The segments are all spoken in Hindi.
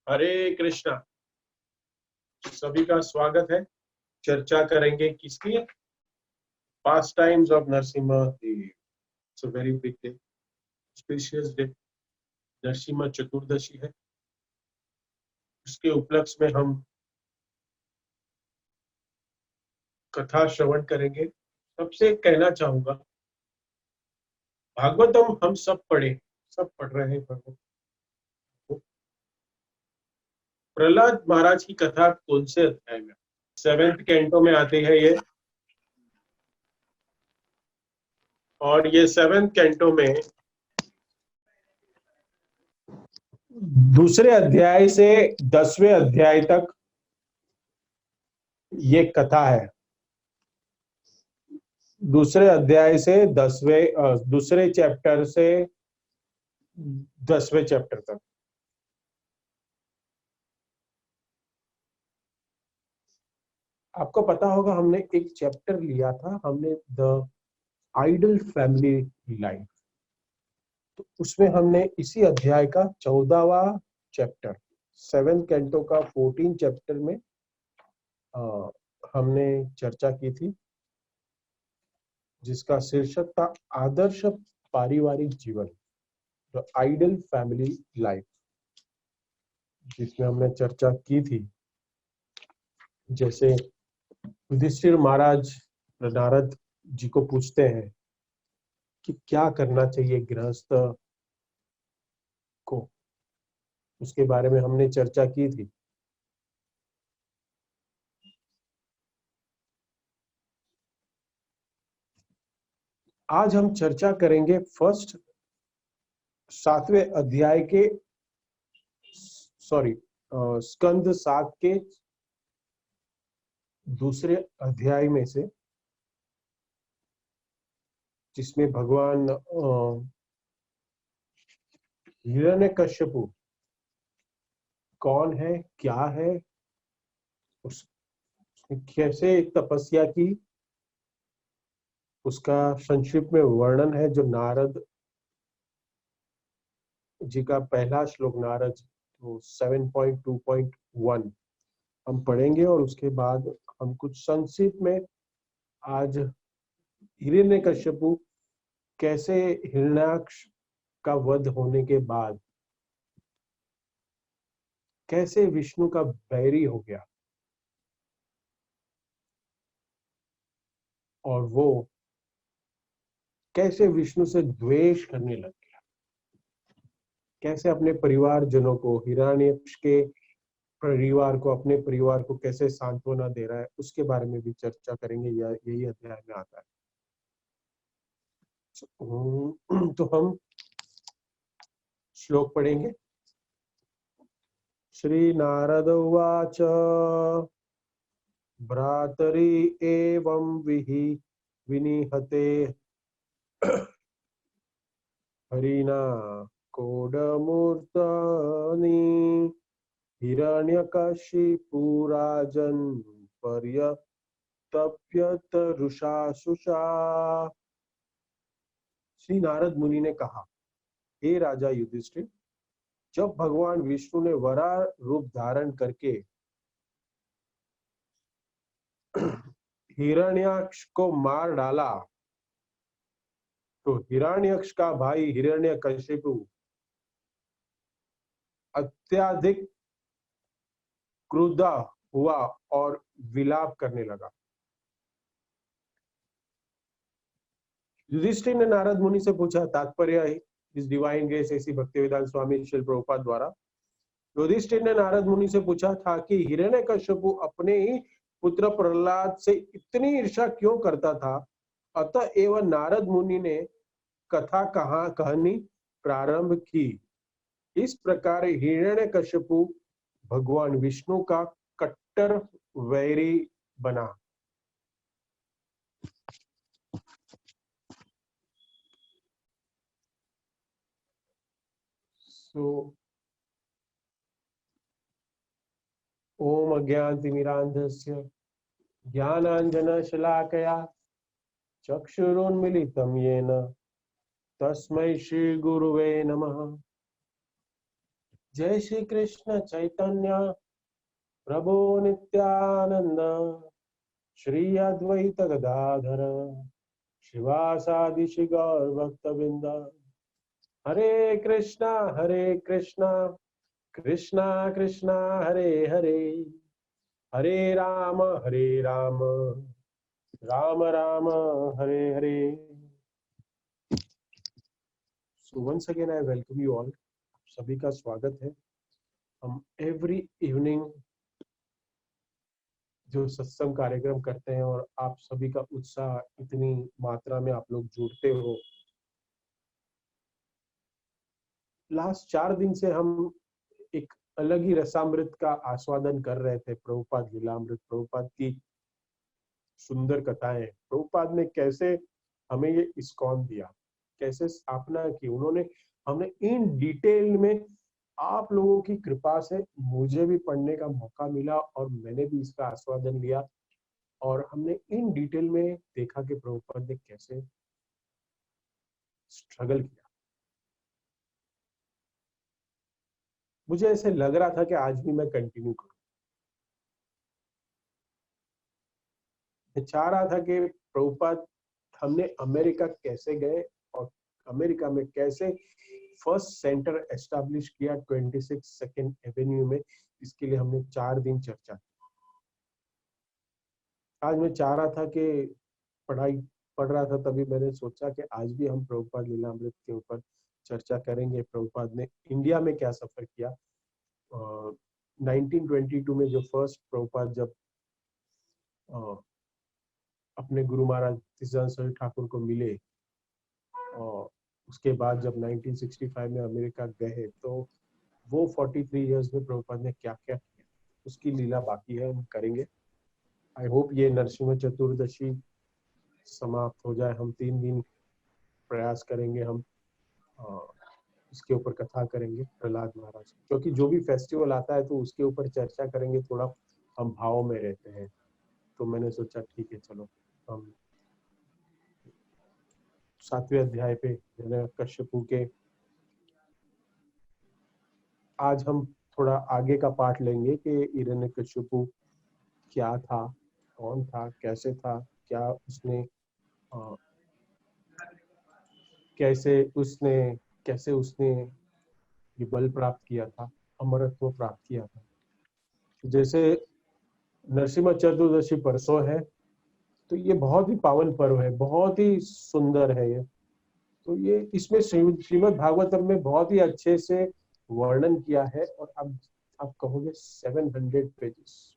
हरे कृष्णा। सभी का स्वागत है। चर्चा करेंगे किसकी? Pastimes of Narasimha Dev. It's a very big day, spacious day. Narasimha Chaturdashi है। उसके उपलक्ष्य में हम कथा श्रवण करेंगे। सबसे कहना चाहूंगा, भागवतम हम सब पढ़े, सब पढ़ रहे हैं भागवत। प्रहलाद महाराज की कथा कौन से अध्याय में? 7th कैंटो में आती है ये। और ये 7th कैंटो में दूसरे अध्याय से 10वें अध्याय तक ये कथा है। दूसरे अध्याय से 10वें दूसरे चैप्टर से 10वें चैप्टर तक। आपको पता होगा हमने एक चैप्टर लिया था, हमने द आइडल फैमिली लाइफ। तो उसमें हमने इसी अध्याय का 14वां चैप्टर, 7th कैंटो का 14 चैप्टर में हमने चर्चा की थी, जिसका शीर्षक था आदर्श पारिवारिक जीवन, द आइडल फैमिली लाइफ, जिसमें हमने चर्चा की थी। जैसे युधिष्ठिर महाराज नारद जी को पूछते हैं कि क्या करना चाहिए गृहस्थ को, उसके बारे में हमने चर्चा की थी। आज हम चर्चा करेंगे फर्स्ट 7वें अध्याय के, स्कंद 7 के दूसरे अध्याय में से, जिसमें भगवान हिरण्यकश्यपु कौन है, क्या है, उसने कैसे तपस्या की, उसका संक्षिप्त में वर्णन है, जो नारद जी का पहला श्लोक, नारद तो 7.2.1 हम पढ़ेंगे। और उसके बाद हम कुछ संक्षिप्त में आज हिरण्यकश्यपु कैसे हिरण्याक्ष का वध होने के बाद कैसे विष्णु का बैरी हो गया और वो कैसे विष्णु से द्वेष करने लग गया, कैसे अपने परिवारजनों को, हिरण्याक्ष के परिवार को, अपने परिवार को कैसे सांत्वना दे रहा है, उसके बारे में भी चर्चा करेंगे। यही अध्याय में आता है। तो हम श्लोक पढ़ेंगे। श्री नारद उवाच भ्रातरि एवं विनिहते हरिणा कोडमूर्तनि हिरण्यकशिपुराजन् पर्यतप्यत रुषासुषा। श्री नारद मुनि ने कहा, हे राजा युधिष्ठिर, जब भगवान विष्णु ने वराह रूप धारण करके हिरण्याक्ष को मार डाला, तो हिरण्यक्ष का भाई हिरण्यकशिपु अत्यधिक क्रुद्ध हुआ और विलाप करने लगा। युधिष्ठिर ने नारद मुनि से पूछा, तात्पर्य है इस डिवाइन ग्रेस ऐसी भक्तिवेदांत स्वामी श्रील प्रभुपाद द्वारा। युधिष्ठिर ने नारद मुनि से पूछा था कि हिरण्यकशिपु अपने ही पुत्र प्रहलाद से इतनी ईर्ष्या क्यों करता था। अतः एवं नारद मुनि ने कथा कहनी प्रारंभ की। इस प्रकार हिरण्यकशिपु भगवान विष्णु का कट्टर वैरी बना। ओम अज्ञानतिमिरान्धस्य ज्ञानाञ्जनशलाकया चक्षुरुन्मीलितं येन तस्मै श्री गुरुवे नमः। जय श्री कृष्ण चैतन्य प्रभु नित्यानंद, श्री अद्वैत गदाधर, शिवासादि श्री गौर भक्तवृंद। हरे कृष्णा कृष्णा कृष्णा हरे हरे, हरे Ram Ram Ram Hare Hare. So once again I welcome you all. सभी का स्वागत है। हम एवरी इवनिंग जो सत्संग कार्यक्रम करते हैं और आप सभी का उत्साह, इतनी मात्रा में आप लोग जुड़ते हो। लास्ट 4 दिन से हम एक अलग ही रसामृत का आस्वादन कर रहे थे। प्रभुपाद लीलामृत, प्रभुपाद की सुंदर कथाएं, प्रभुपाद ने कैसे हमें ये इस्कॉन दिया, कैसे स्थापना की उन्होंने, हमने इन डिटेल में आप लोगों की कृपा से मुझे भी पढ़ने का मौका मिला और मैंने भी इसका आस्वादन लिया और हमने इन डिटेल में देखा कि प्रभुपाद ने कैसे स्ट्रगल किया। मुझे ऐसे लग रहा था कि आज भी मैं कंटिन्यू करूं। मैं चाह रहा था कि प्रभुपाद हमने अमेरिका कैसे गए और अमेरिका में कैसे फर्स्ट सेंटर एस्टैब्लिश किया 26 सेकेंड एवेन्यू में, इसके लिए हमने 4 दिन चर्चा की। आज मैं चाह रहा था कि पढ़ाई पढ़ रहा था, तभी मैंने सोचा कि आज भी हम प्रभुपाद लीलामृत के ऊपर चर्चा करेंगे। प्रभुपाद ने इंडिया में क्या सफर किया। 1922 में जो फर्स्ट प्रभुपाद जब अपने गुरु महाराज तीसरा सरल ठाकुर को मिले और उसके बाद जब 1965 में अमेरिका गए तो वो 43 इयर्स में प्रभुपाद ने क्या क्या किया, उसकी लीला बाकी है, हम करेंगे। आई होप ये नरसिंह चतुर्दशी समाप्त हो जाए। हम 3 दिन प्रयास करेंगे, हम इसके ऊपर कथा करेंगे प्रहलाद महाराज, क्योंकि जो भी फेस्टिवल आता है तो उसके ऊपर चर्चा करेंगे, थोड़ा हम भाव में रहते हैं। तो मैंने सोचा ठीक है, चलो हम 7वें अध्याय पे हिरण्यकश्यपु के आज हम थोड़ा आगे का पाठ लेंगे कि हिरण्यकश्यपु क्या था, कौन था, कैसे था, क्या उसने कैसे उसने ये बल प्राप्त किया था, अमरत्व प्राप्त किया था। जैसे नरसिम्हा चतुर्दशी परसों है, तो ये बहुत ही पावन पर्व है, बहुत ही सुंदर है ये। तो ये इसमें श्रीमद् भागवतम में बहुत ही अच्छे से वर्णन किया है। और अब आप कहोगे 700 पेजेस,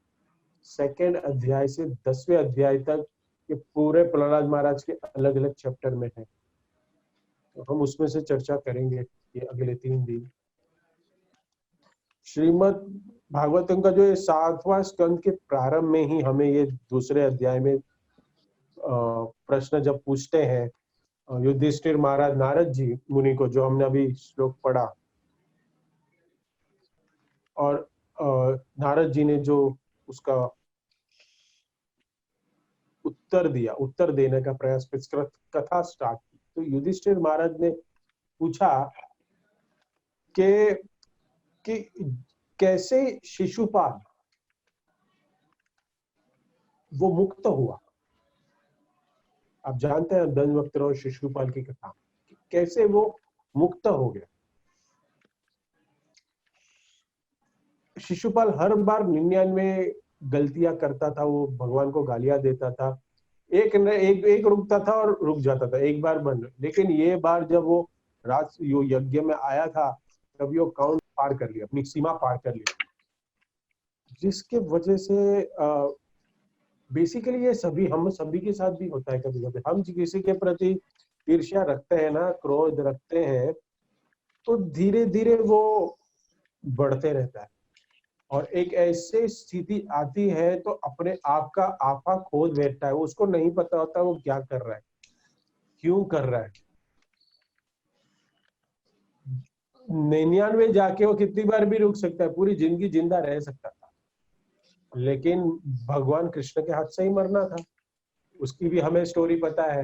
सेकेंड अध्याय से 10वें अध्याय तक ये पूरे प्रहलाद महाराज के अलग अलग चैप्टर में है। तो हम उसमें से चर्चा करेंगे ये अगले 3 दिन। श्रीमद् भागवतम का जो ये 7वां स्कंद के प्रारंभ में ही हमें ये दूसरे अध्याय में प्रश्न जब पूछते हैं युधिष्ठिर महाराज नारद जी मुनि को, जो हमने अभी श्लोक पढ़ा, और नारद जी ने जो उसका उत्तर दिया, उत्तर देने का प्रयास, कथा स्टार्ट की। तो युधिष्ठिर महाराज ने पूछा कि कैसे शिशुपाल वो मुक्त हुआ। आप जानते हैं धनवक्त और शिशुपाल की कथा, कैसे वो मुक्त हो गया। शिशुपाल हर बार 99 गलतियां करता था, वो भगवान को गालियां देता था, एक रुकता था और रुक जाता था, एक बार बन। लेकिन ये बार जब वो राज यज्ञ में आया था, तब वो काउंट पार कर लिया, अपनी सीमा पार कर लिया, जिसके वजह से बेसिकली ये हम सभी के साथ भी होता है। कभी कभी हम किसी के प्रति ईर्ष्या रखते हैं ना, क्रोध रखते हैं, तो धीरे धीरे वो बढ़ते रहता है और एक ऐसी स्थिति आती है तो अपने आप का आपा खोद बैठता है। उसको नहीं पता होता वो क्या कर रहा है, क्यों कर रहा है। 99 जाके वो कितनी बार भी रुक सकता है, पूरी जिंदगी जिंदा रह सकता था, लेकिन भगवान कृष्ण के हाथ से ही मरना था। उसकी भी हमें स्टोरी पता है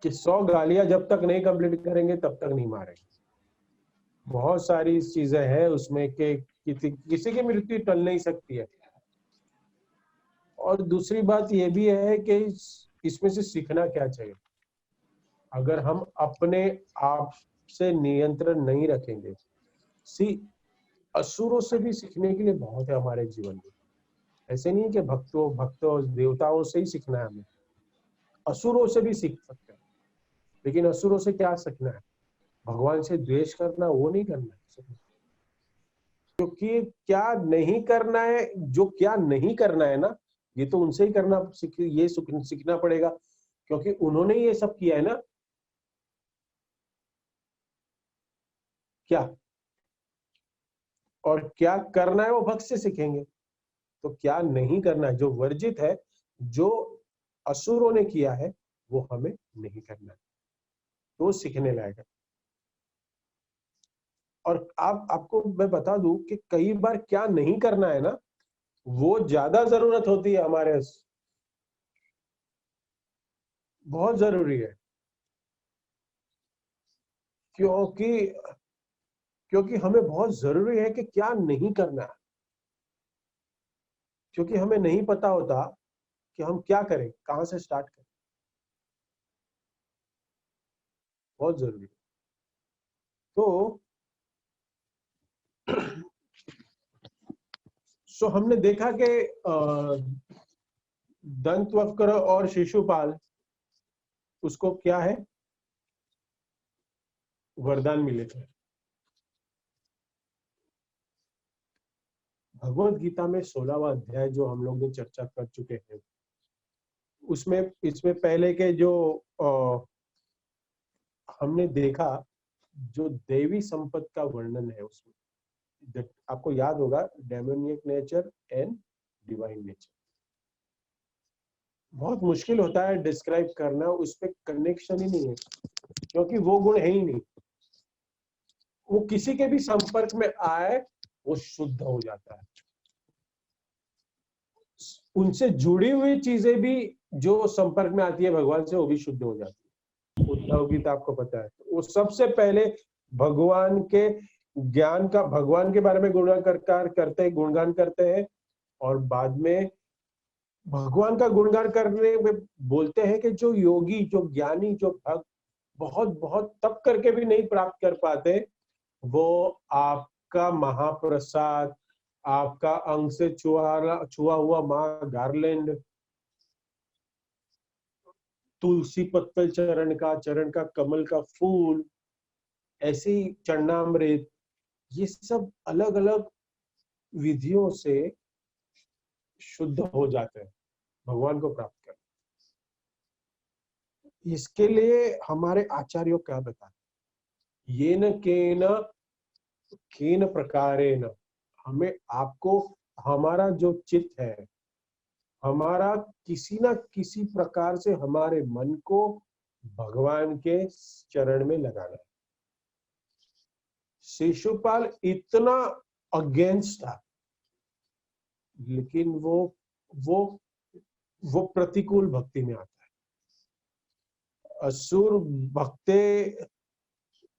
कि 100 गालियां जब तक नहीं कंप्लीट करेंगे तब तक नहीं मारेंगे। बहुत सारी चीजें हैं उसमें कि किसी की मृत्यु टल नहीं सकती है। और दूसरी बात ये भी है कि इसमें से सीखना क्या चाहिए। अगर हम अपने आप से नियंत्रण नहीं रखेंगे, असुरों से भी सीखने के लिए बहुत है हमारे जीवन में। ऐसे नहीं है कि भक्तों देवताओं से ही सीखना है, हमें असुरों से भी सीख सकते हैं। लेकिन असुरों से क्या सीखना है? भगवान से द्वेष करना, वो नहीं करना है। क्योंकि क्या नहीं करना है, जो क्या नहीं करना है ना, ये तो उनसे ही करना सीखना पड़ेगा, क्योंकि उन्होंने ये सब किया है ना। क्या और क्या करना है वो भक्त से सीखेंगे। तो क्या नहीं करना है, जो वर्जित है, जो असुरों ने किया है, वो हमें नहीं करना है, तो सीखने लायक है। और आपको मैं बता दूं कि कई बार क्या नहीं करना है ना, वो ज्यादा जरूरत होती है हमारे, बहुत जरूरी है। क्योंकि क्योंकि हमें बहुत जरूरी है कि क्या नहीं करना है, क्योंकि हमें नहीं पता होता कि हम क्या करें, कहां से स्टार्ट करें। बहुत जरूरी है। तो हमने देखा कि दंतवक्र और शिशुपाल, उसको क्या है, वरदान मिले थे। भगवत गीता में 16वां अध्याय जो हम लोग ने चर्चा कर चुके हैं, उसमें इसमें पहले के जो हमने देखा, जो देवी संपत्ति का वर्णन है उसमें, आपको याद होगा, demoniac nature and divine nature. बहुत मुश्किल होता है डिस्क्राइब करना, उस पर कनेक्शन ही नहीं है, क्योंकि वो गुण है ही नहीं। वो किसी के भी संपर्क में आए, वो शुद्ध हो जाता है। उनसे जुड़ी हुई चीजें भी जो संपर्क में आती है भगवान से, वो भी शुद्ध हो जाती है। उद्धव गीता आपको पता है, वो सबसे पहले भगवान के ज्ञान का, भगवान के बारे में गुणगान करते हैं, और बाद में भगवान का गुणगान करने में बोलते हैं कि जो योगी, जो ज्ञानी, जो भक्त बहुत बहुत तप करके भी नहीं प्राप्त कर पाते, वो आपका महाप्रसाद, आपका अंग से छुआ हुआ माँ गार्लैंड, तुलसी पत्तल चरण का कमल का फूल, ऐसी चरणामृत, ये सब अलग अलग विधियों से शुद्ध हो जाते हैं भगवान को प्राप्त कर। इसके लिए हमारे आचार्यों क्या बताते, ये न केन प्रकारेण, हमें आपको, हमारा जो चित्त है, हमारा किसी ना किसी प्रकार से हमारे मन को भगवान के चरण में लगाना है। शिशुपाल इतना अगेंस्ट था, लेकिन वो वो प्रतिकूल भक्ति में आता है। असुर भक्ते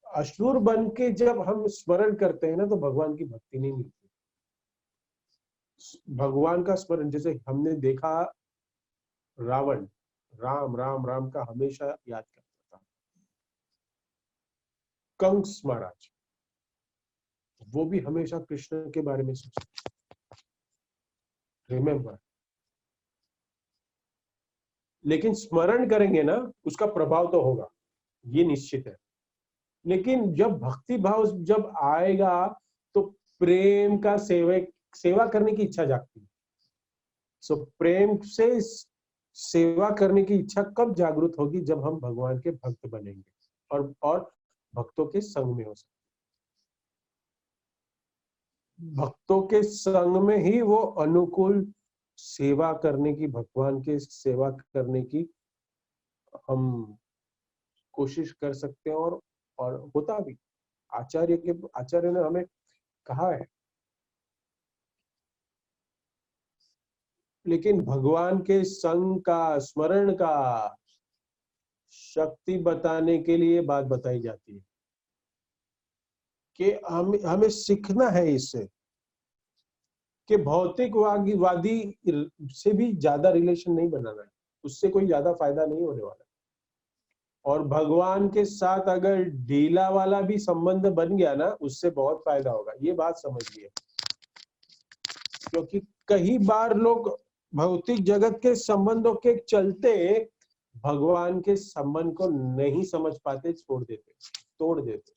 असुर बन के जब हम स्मरण करते हैं ना, तो भगवान की भक्ति नहीं मिलती। भगवान का स्मरण, जैसे हमने देखा, रावण राम राम राम का हमेशा याद करता था। कंस महाराज, वो भी हमेशा कृष्ण के बारे में सोचते, रिमेम्बर। लेकिन स्मरण करेंगे ना, उसका प्रभाव तो होगा, ये निश्चित है। लेकिन जब भक्ति भाव जब आएगा, तो प्रेम का सेवा करने की इच्छा जागती है। सो प्रेम से सेवा करने की इच्छा कब जागृत होगी? जब हम भगवान के भक्त बनेंगे और भक्तों के संग में हो सकते। भक्तों के संग में ही वो अनुकूल सेवा करने की, भगवान के सेवा करने की हम कोशिश कर सकते हैं, और होता भी। आचार्य ने हमें कहा है। लेकिन भगवान के संग का, स्मरण का शक्ति बताने के लिए बात बताई जाती है। कि हमें सीखना है इससे कि भौतिकवादी से भी ज्यादा रिलेशन नहीं बनाना है, उससे कोई ज्यादा फायदा नहीं होने वाला। और भगवान के साथ अगर ढीला वाला भी संबंध बन गया ना, उससे बहुत फायदा होगा, ये बात समझिए। क्योंकि कई बार लोग भौतिक जगत के संबंधों के चलते भगवान के संबंध को नहीं समझ पाते, छोड़ देते, तोड़ देते,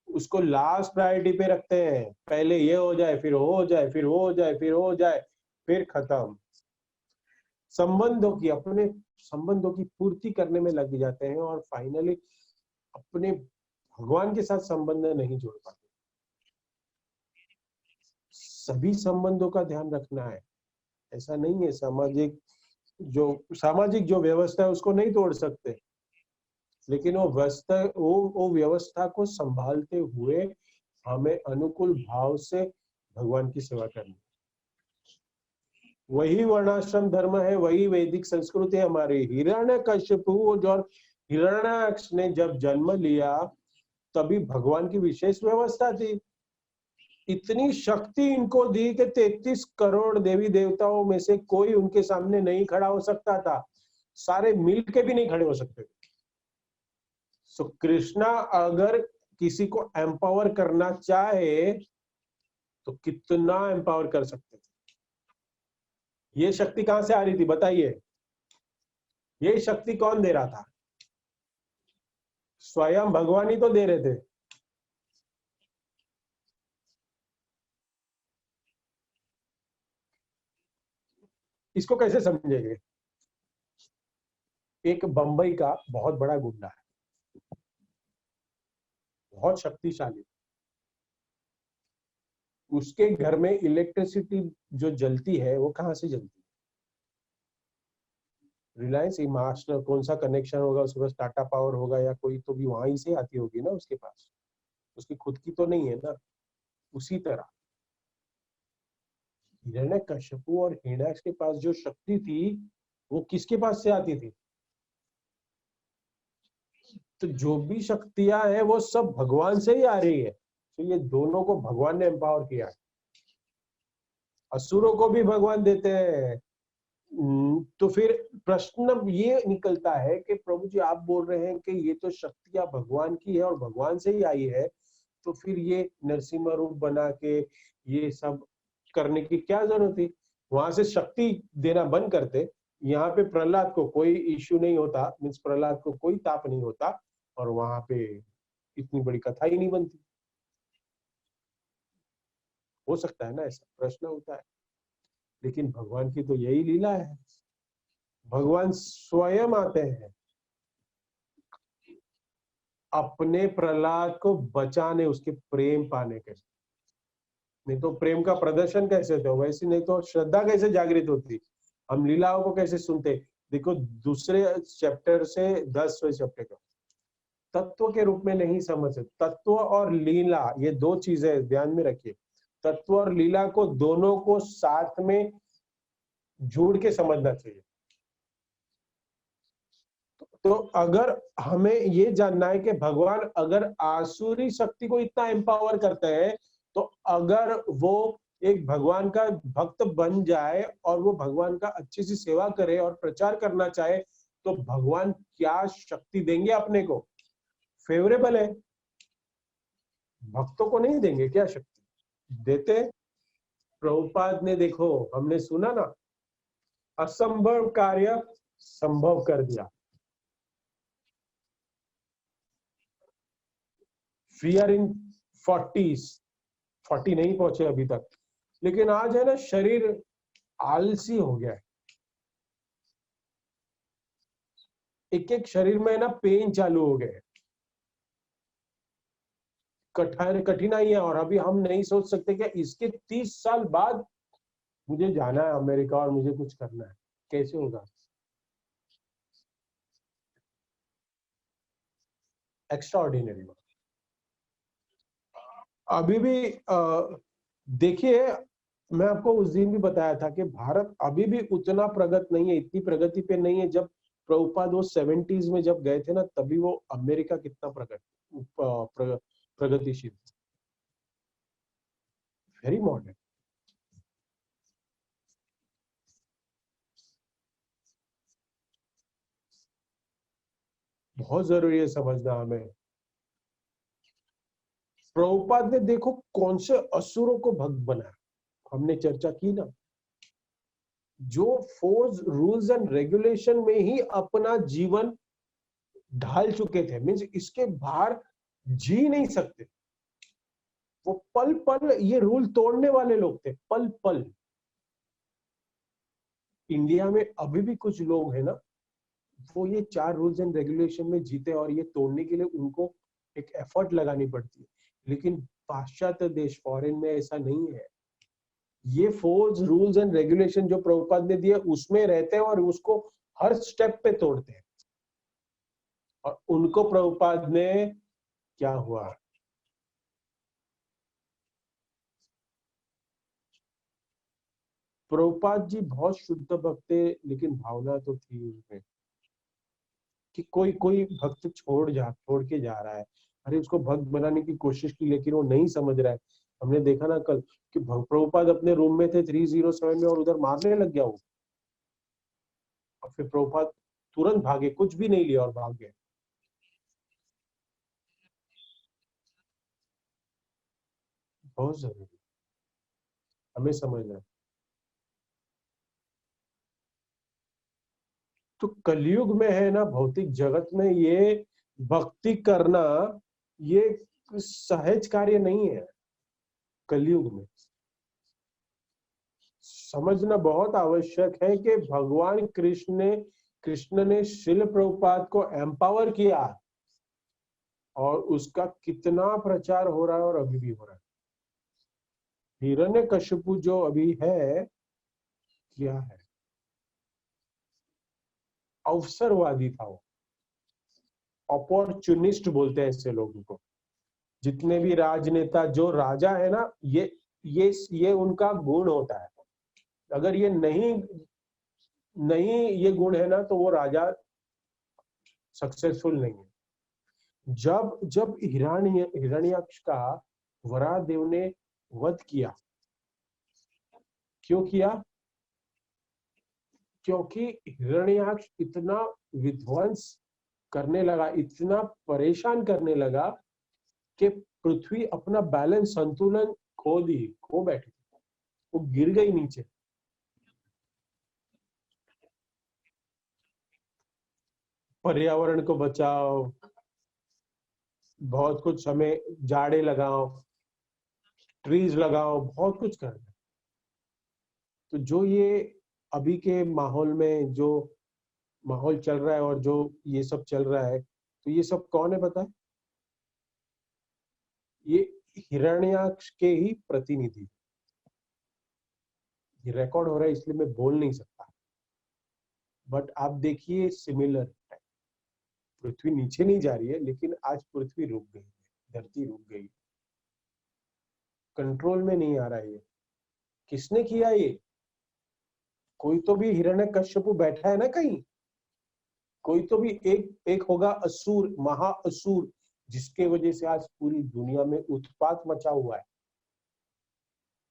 उसको लास्ट प्रायोरिटी पे रखते हैं। पहले ये हो जाए, फिर वो हो जाए, फिर वो हो जाए, फिर वो हो जाए, फिर खत्म। अपने संबंधों की पूर्ति करने में लग जाते हैं और फाइनली अपने भगवान के साथ संबंध नहीं जोड़ पाते। सभी संबंधों का ध्यान रखना है, ऐसा नहीं है सामाजिक जो व्यवस्था है उसको नहीं तोड़ सकते, लेकिन वो व्यवस्था को संभालते हुए हमें अनुकूल भाव से भगवान की सेवा करनी। वही वर्णाश्रम धर्म है, वही वैदिक संस्कृति है हमारी। हिरण्यकश्यपु और हिरण्याक्ष ने जब जन्म लिया तभी भगवान की विशेष व्यवस्था थी। इतनी शक्ति इनको दी कि 33 करोड़ देवी देवताओं में से कोई उनके सामने नहीं खड़ा हो सकता था, सारे मिलके भी नहीं खड़े हो सकते थे। सो कृष्णा अगर किसी को एम्पावर करना चाहे तो कितना एम्पावर कर सकते थे। ये शक्ति कहां से आ रही थी बताइए? ये शक्ति कौन दे रहा था? स्वयं भगवान ही तो दे रहे थे। इसको कैसे समझेंगे? एक बंबई का बहुत बड़ा गुंडा है, बहुत शक्तिशाली। उसके घर में इलेक्ट्रिसिटी जो जलती है वो कहां से जलती है? रिलायंस मास्टर कौन सा कनेक्शन होगा उसके पास, टाटा पावर होगा या कोई, तो भी वहीं से आती होगी ना उसके पास, उसकी खुद की तो नहीं है ना। उसी तरह हिरण्यकश्यपु और हिरण्याक्ष के पास जो शक्ति थी वो किसके पास से आती थी? तो जो भी शक्तियां हैं वो सब भगवान से ही आ रही है। तो ये दोनों को भगवान ने एम्पावर किया है। असुरों को भी भगवान देते हैं। तो फिर प्रश्न ये निकलता है कि प्रभु जी आप बोल रहे हैं कि ये तो शक्तियां भगवान की है और भगवान से ही आई है, तो फिर ये नरसिंह रूप बना के ये सब करने की क्या जरूरत थी? वहां से शक्ति देना बंद करते, यहाँ पे प्रहलाद को कोई इश्यू नहीं होता, मीन्स प्रहलाद को कोई ताप नहीं होता और वहां पे इतनी बड़ी कथा ही नहीं बनती। हो सकता है ना, ऐसा प्रश्न होता है। लेकिन भगवान की तो यही लीला है, भगवान स्वयं आते हैं अपने प्रहलाद को बचाने, उसके प्रेम पाने के। नहीं तो प्रेम का प्रदर्शन कैसे होता, वैसे नहीं तो श्रद्धा कैसे जागृत होती, हम लीलाओं को कैसे सुनते। देखो दूसरे चैप्टर से 10वें चैप्टर का तत्व के रूप में नहीं समझते। तत्व और लीला ये दो चीजें ध्यान में रखिए। तत्व और लीला को दोनों को साथ में जोड़ के समझना चाहिए। तो अगर हमें ये जानना है कि भगवान अगर आसुरी शक्ति को इतना एम्पावर करते हैं, तो अगर वो एक भगवान का भक्त बन जाए और वो भगवान का अच्छी सी सेवा करे और प्रचार करना चाहे, तो भगवान क्या शक्ति देंगे अपने को? फेवरेबल है। भक्तों को नहीं देंगे क्या शक्ति? देते। प्रभुपाद ने, देखो हमने सुना ना, असंभव कार्य संभव कर दिया। वी आर इन 40s, 40 नहीं पहुंचे अभी तक, लेकिन आज है ना शरीर आलसी हो गया है। एक एक शरीर में ना पेन चालू हो गए, कठिनाई है। और अभी हम नहीं सोच सकते कि इसके 30 साल बाद मुझे जाना है अमेरिका और मुझे कुछ करना है, कैसे होगा? एक्स्ट्राऑर्डिनरी। अभी भी देखिए, मैं आपको उस दिन भी बताया था कि भारत अभी भी उतना प्रगत नहीं है, इतनी प्रगति पे नहीं है। जब प्रभुपाद वो 70s में जब गए थे ना, तभी वो अमेरिका कितना प्रगतिशील, वेरी मॉडर्न। बहुत जरूरी है समझना हमें। प्रभुपाद ने देखो कौन से असुरों को भक्त बनाया, हमने चर्चा की ना, जो फोर्स रूल्स एंड रेगुलेशन में ही अपना जीवन ढाल चुके थे, मीन्स इसके बाहर जी नहीं सकते, वो पल पल ये रूल तोड़ने वाले लोग थे, पल पल। इंडिया में अभी भी कुछ लोग हैं ना, वो ये 4 रूल्स एंड रेगुलेशन में जीते और ये तोड़ने के लिए उनको एक एफर्ट लगानी पड़ती है। लेकिन पाश्चात्य देश, फॉरेन में ऐसा नहीं है। ये फोर्स रूल्स एंड रेगुलेशन जो प्रभुपाद ने दिए उसमें रहते हैं और उसको हर स्टेप पे तोड़ते हैं। और उनको प्रभुपाद ने क्या हुआ, प्रभुपाद जी बहुत शुद्ध भक्त थे, लेकिन भावना तो थी उनमें कि कोई कोई भक्त छोड़ के जा रहा है, अरे उसको भक्त बनाने की कोशिश की लेकिन वो नहीं समझ रहा है। हमने देखा ना कल कि प्रभुपाद अपने रूम में थे 307 में और उधर मारने लग गया वो, और फिर प्रभुपाद तुरंत भागे, कुछ भी नहीं लिया और भाग गए। बहुत जरूरी हमें समझना है। तो कलयुग में है ना, भौतिक जगत में ये भक्ति करना ये सहज कार्य नहीं है। कलयुग में समझना बहुत आवश्यक है कि भगवान कृष्ण ने शिल प्रभुपाद को एम्पावर किया और उसका कितना प्रचार हो रहा है और अभी भी हो रहा है। हिरण्यकशिपु जो अभी है, क्या है, अवसरवादी था वो, अपॉर्चुनिस्ट बोलते हैं ऐसे लोगों को। जितने भी राजनेता जो राजा है ना, ये उनका गुण होता है। अगर ये नहीं नहीं ये गुण है ना, तो वो राजा सक्सेसफुल नहीं है। जब जब हिरण्याक्ष का वराहदेव ने वध किया, क्यों किया, क्योंकि हिरण्याक्ष इतना विध्वंस करने लगा, इतना परेशान करने लगा कि पृथ्वी अपना बैलेंस, संतुलन खो बैठी, वो गिर गई नीचे। पर्यावरण को बचाओ, बहुत कुछ हमें झाड़े लगाओ, ट्रीज लगाओ, बहुत कुछ करना है। तो जो ये अभी के माहौल में जो माहौल चल रहा है और जो ये सब चल रहा है, तो ये सब कौन है पता है, ये हिरण्याक्ष के ही प्रतिनिधि। ये रिकॉर्ड हो रहा है इसलिए मैं बोल नहीं सकता, बट आप देखिए सिमिलर, पृथ्वी नीचे नहीं जा रही है लेकिन आज पृथ्वी रुक गई है, धरती रुक गई, कंट्रोल में नहीं आ रहा है। ये किसने किया ये, कोई तो भी हिरण्यकश्यपु बैठा है ना कहीं, कोई तो भी एक एक होगा असुर, महाअसुर, जिसके वजह से आज पूरी दुनिया में उत्पात मचा हुआ है।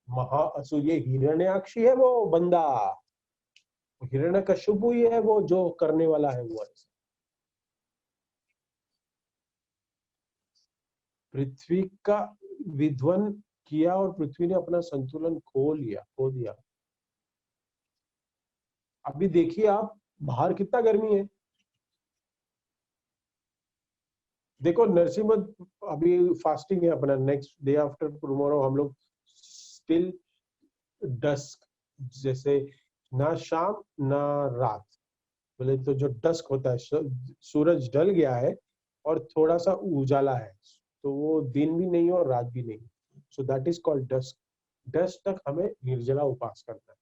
महाअसुर ये हिरण्याक्षी है वो बंदा, हिरण्यकश्यपु ही है वो जो करने वाला है वो। पृथ्वी का विध्वन किया और पृथ्वी ने अपना संतुलन खो दिया। अभी देखिए आप, बाहर कितना गर्मी है। देखो नरसिम्हा, अभी फास्टिंग है अपना, नेक्स्ट डे आफ्टर टुमारो हम लोग स्टिल डस्क, जैसे ना शाम ना रात, बोले तो जो डस्क होता है, सूरज ढल गया है और थोड़ा सा उजाला है, तो वो दिन भी नहीं और रात भी नहीं, so that is called dusk. Dusk तक हमें निर्जला उपवास करना है।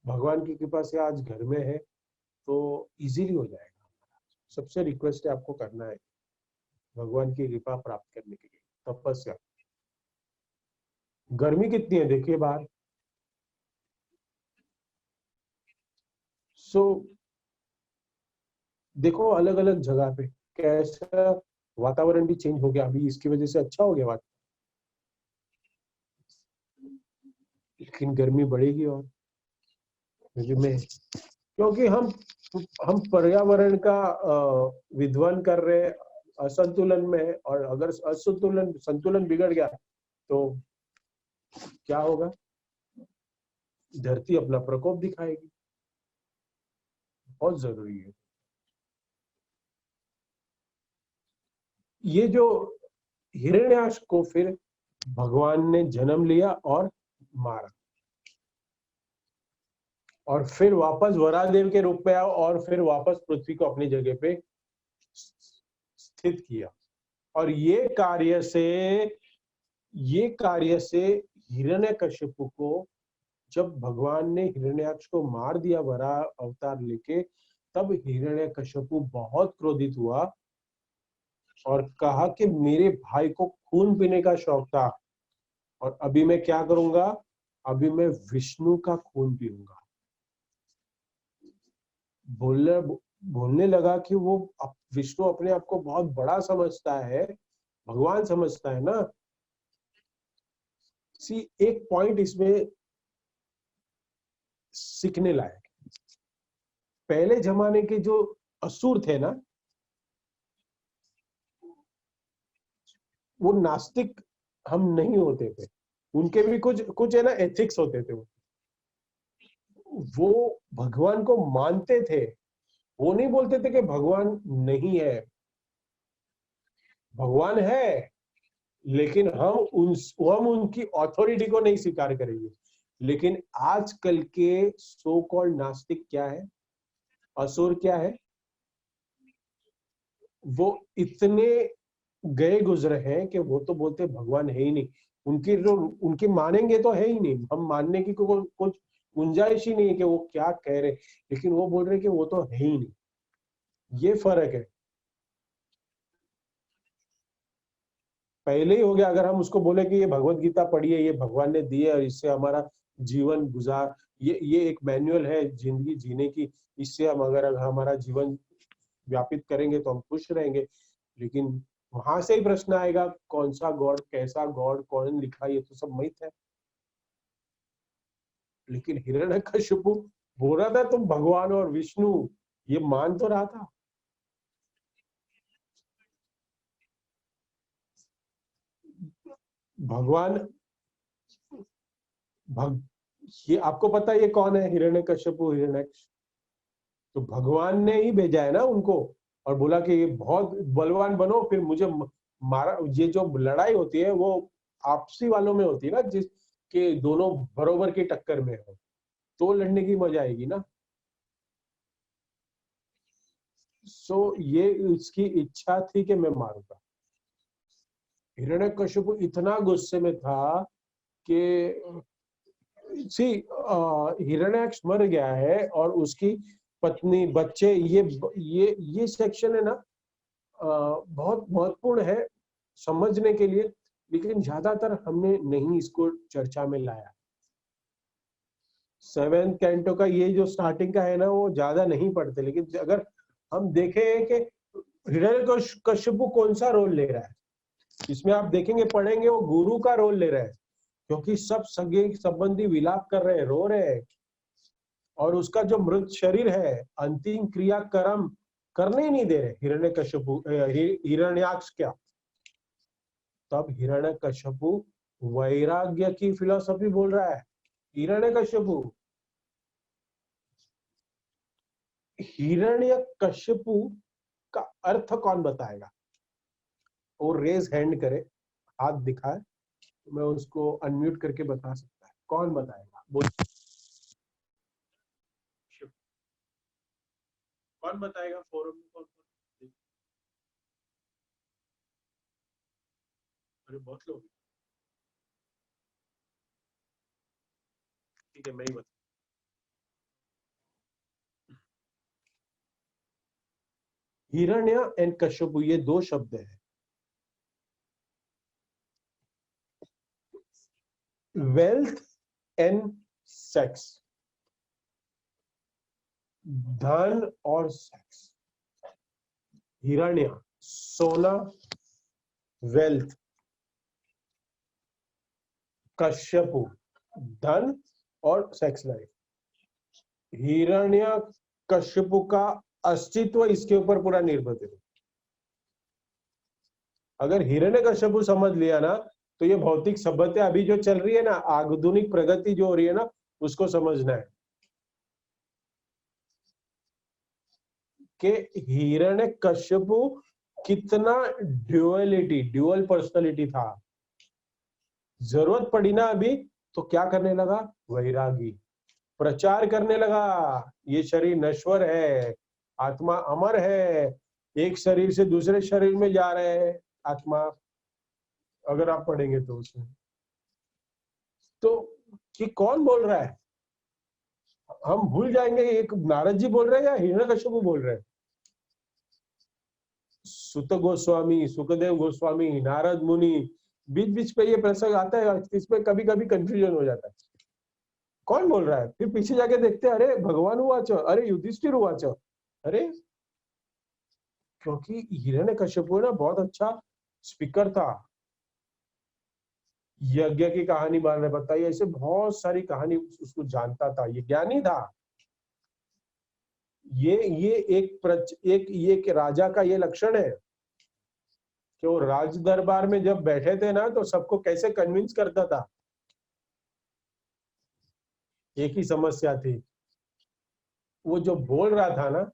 भगवान की कृपा से आज घर में है तो इजीली हो जाएगा। सबसे रिक्वेस्ट है आपको करना है भगवान की कृपा प्राप्त करने के लिए तपस्या। गर्मी कितनी है देखिए बाहर। सो देखो अलग अलग जगह पे कैसा वातावरण भी चेंज हो गया, अभी इसकी वजह से अच्छा हो गया बात, लेकिन गर्मी बढ़ेगी और में, क्योंकि हम पर्यावरण का विध्वंस कर रहे हैं, असंतुलन में है, और अगर संतुलन बिगड़ गया तो क्या होगा, धरती अपना प्रकोप दिखाएगी। बहुत जरूरी है ये। जो हिरण्याक्ष को फिर भगवान ने जन्म लिया और मारा, और फिर वापस वरादेव के रूप में आया, और फिर वापस पृथ्वी को अपनी जगह पे स्थित किया। और ये कार्य से हिरण्यकशिपु को, जब भगवान ने हिरण्याक्ष को मार दिया वराह अवतार लेके, तब हिरण्यकशिपु बहुत क्रोधित हुआ और कहा कि मेरे भाई को खून पीने का शौक था, और अभी मैं क्या करूंगा, अभी मैं विष्णु का खून पीऊंगा। बोलने लगा कि वो विष्णु अपने आप को बहुत बड़ा समझता है, भगवान समझता है ना। एक पॉइंट इसमें सीखने लायक, पहले जमाने के जो असुर थे ना, वो नास्तिक हम नहीं होते थे, उनके भी कुछ है ना एथिक्स होते थे। वो भगवान को मानते थे, वो नहीं बोलते थे कि भगवान नहीं है, भगवान है, लेकिन हम उनकी अथॉरिटी को नहीं स्वीकार करेंगे। लेकिन आजकल के सो कॉल्ड नास्तिक क्या है, असुर क्या है, वो इतने गए गुजरे हैं कि वो तो बोलते भगवान है ही नहीं, उनकी मानेंगे तो है ही नहीं, हम मानने की कुछ गुंजाइश ही नहीं है कि वो क्या कह रहे, लेकिन वो बोल रहे कि वो तो है ही नहीं। ये फर्क है, पहले ही हो गया। अगर हम उसको बोले कि ये भगवत गीता पढ़िए, ये भगवान ने दी है और इससे हमारा जीवन गुजार, ये एक मैनुअल है जिंदगी जीने की, इससे हम अगर हमारा जीवन व्यापित करेंगे तो हम खुश रहेंगे। लेकिन वहां से ही प्रश्न आएगा, कौन सा गॉड, कैसा गॉड, कौन लिखा, ये तो सब मिथ है। लेकिन हिरण्यकशिपु बोल रहा था तुम भगवान और विष्णु, ये मान तो रहा था। भगवान भग ये आपको पता है ये कौन है, हिरण्यकशिपु, हिरण्याक्ष? तो भगवान ने ही भेजा है ना उनको, और बोला कि ये बहुत बलवान बनो, फिर मुझे मारा। ये जो लड़ाई होती है वो आपसी वालों में होती है ना, जिसके दोनों बरोबर की टक्कर में हो, तो लड़ने की मजा आएगी ना। ये उसकी इच्छा थी कि मैं मारूंगा। हिरण्यकशिपु इतना गुस्से में था कि सी हिरण्याक्ष मर गया है, और उसकी पत्नी, बच्चे, ये सेक्शन है ना, बहुत महत्वपूर्ण है समझने के लिए, लेकिन ज्यादातर हमने नहीं इसको चर्चा में लाया। 7th कैंटो का ये जो स्टार्टिंग का है ना, वो ज्यादा नहीं पढ़ते, लेकिन अगर हम देखें कि हिरण्यकशिपु कौन सा रोल ले रहा है, इसमें आप देखेंगे, पढ़ेंगे, वो गुरु का रोल ले रहा है, क्योंकि सब सगे संबंधी विलाप कर रहे हैं, रो रहे हैं, और उसका जो मृत शरीर है अंतिम क्रिया कर्म करने ही नहीं दे रहे हिरण्यकशिपु, हिरण्याक्ष क्या। तब हिरण्यकशिपु वैराग्य की फिलॉसफी बोल रहा है। हिरण्यकशिपु हिरण्यकशिपु का अर्थ कौन बताएगा? और रेज हैंड करे, हाथ दिखाए, तो मैं उसको अनम्यूट करके बता सकता है। कौन बताएगा? बोल, कौन बताएगा फोरम में? कौन? अरे बहुत लोग, ठीक है मैं ही बता। हिरण्य एंड कश्यप, ये दो शब्द है। वेल्थ एंड सेक्स, धन और सेक्स। हिरण्य सोना, वेल्थ, कश्यपु धन और सेक्स लाइफ। हिरण्य कश्यपु का अस्तित्व इसके ऊपर पूरा निर्भर है। अगर हिरण्यकश्यपु समझ लिया ना, तो ये भौतिक सभ्यता अभी जो चल रही है ना, आधुनिक प्रगति जो हो रही है ना, उसको समझना है कि हिरण्यकश्यपु कितना ड्यूअल पर्सनालिटी था। जरूरत पड़ी ना अभी तो क्या करने लगा? वैरागी, प्रचार करने लगा, ये शरीर नश्वर है, आत्मा अमर है, एक शरीर से दूसरे शरीर में जा रहे हैं आत्मा, अगर आप पढ़ेंगे तो उसमें। तो कि कौन बोल रहा है? हम भूल जाएंगे एक नारद जी बोल रहे हैं या हिरण्यकश्यप बोल रहे हैं? सुत गोस्वामी, सुखदेव गोस्वामी, नारद मुनि, बीच बीच पे ये प्रसंग आता है, इसमें कभी कभी कंफ्यूजन हो जाता है, कौन बोल रहा है? फिर पीछे जाके देखते हैं, अरे भगवान हुआ, अरे युधिष्ठिर हुआ, अरे क्योंकि हिरण्यकश्यप ना बहुत अच्छा स्पीकर था, यज्ञ की कहानी मारने बताई, ऐसे बहुत सारी कहानी उसको जानता था, ये ज्ञानी था। ये एक राजा का ये लक्षण है कि वो राज दरबार में जब बैठे थे ना, तो सबको कैसे कन्विंस करता था। एक ही समस्या थी, वो जो बोल रहा था ना,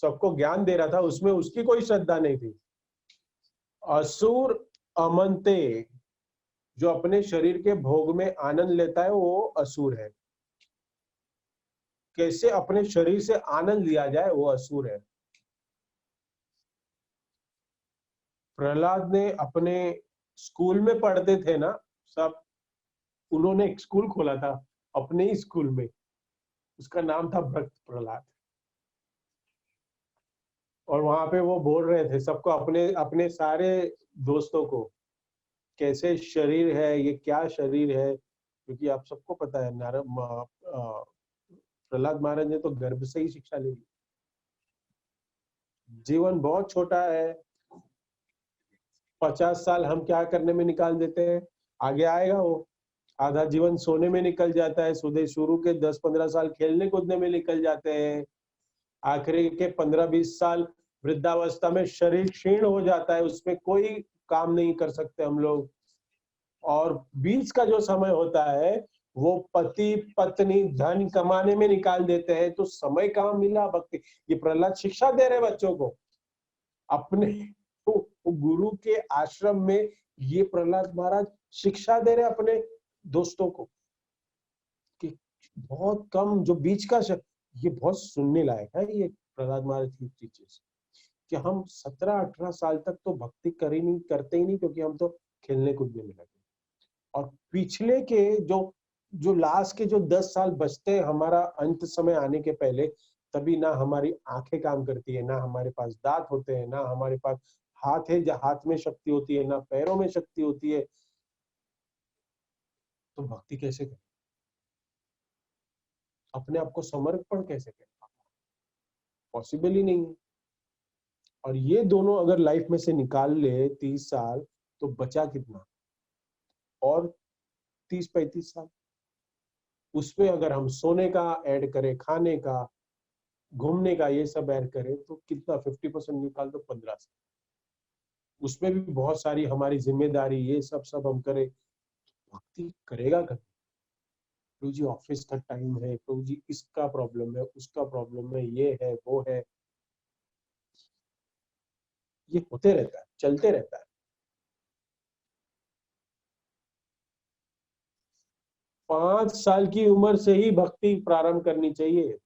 सबको ज्ञान दे रहा था, उसमें उसकी कोई श्रद्धा नहीं थी। असुर अमंते, जो अपने शरीर के भोग में आनंद लेता है, वो असुर है। कैसे अपने शरीर से आनंद लिया जाए, वो असुर है। प्रहलाद ने अपने स्कूल में पढ़ते थे ना सब, उन्होंने एक स्कूल खोला था अपने ही स्कूल में, उसका नाम था भक्त प्रहलाद। और वहां पे वो बोल रहे थे सबको, अपने अपने सारे दोस्तों को, कैसे शरीर है, ये क्या शरीर है, क्योंकि आप सबको पता है नारद प्रहलाद महाराज ने तो गर्भ से ही शिक्षा ली। जीवन बहुत छोटा है, 50 साल हम क्या करने में निकाल देते हैं, आगे आएगा वो। आधा जीवन सोने में निकल जाता है, सुबह शुरू के 10-15 साल खेलने कूदने में निकल जाते हैं, आखिरी के 15-20 साल वृद्धावस्था में शरीर क्षीण हो जाता है, उसमें कोई काम नहीं कर सकते हम लोग। और बीच का जो समय होता है वो पति पत्नी धन कमाने में निकाल देते हैं, तो समय कहाँ मिला भक्ति? ये प्रहलाद शिक्षा दे रहे बच्चों को अपने, तो गुरु के आश्रम में ये प्रहलाद महाराज शिक्षा दे रहे अपने दोस्तों को कि बहुत कम जो बीच का ये बहुत सुनने लायक है ये प्रहलाद महाराज की टीचर्स, कि हम 17-18 साल तक तो भक्ति करते ही नहीं, क्योंकि हम तो खेलने कूदने में लगे। और पिछले के जो लास्ट के जो 10 साल बचते हैं हमारा अंत समय आने के पहले, तभी ना हमारी आंखें काम करती है, ना हमारे पास दांत होते हैं, ना हमारे पास हाथ है, जहाँ हाथ में शक्ति होती है, ना पैरों में शक्ति होती है, तो भक्ति कैसे करें? अपने आप को समर्पण कैसे करें? पॉसिबल ही नहीं है। और ये दोनों अगर लाइफ में से निकाल ले 30 साल, तो बचा कितना? और 30-35 साल उसमें अगर हम सोने का ऐड करें, खाने का, घूमने का, ये सब ऐड करें, तो कितना? 50% निकाल दो, 15 साल। उसमें भी बहुत सारी हमारी जिम्मेदारी, ये सब हम करें, भक्ति करेगा कभी? प्रभु जी ऑफिस का टाइम है, प्रभु जी इसका प्रॉब्लम है, उसका प्रॉब्लम है, ये है वो है, ये होते रहता है, चलते रहता है। 5 साल की उम्र से ही भक्ति प्रारंभ करनी चाहिए,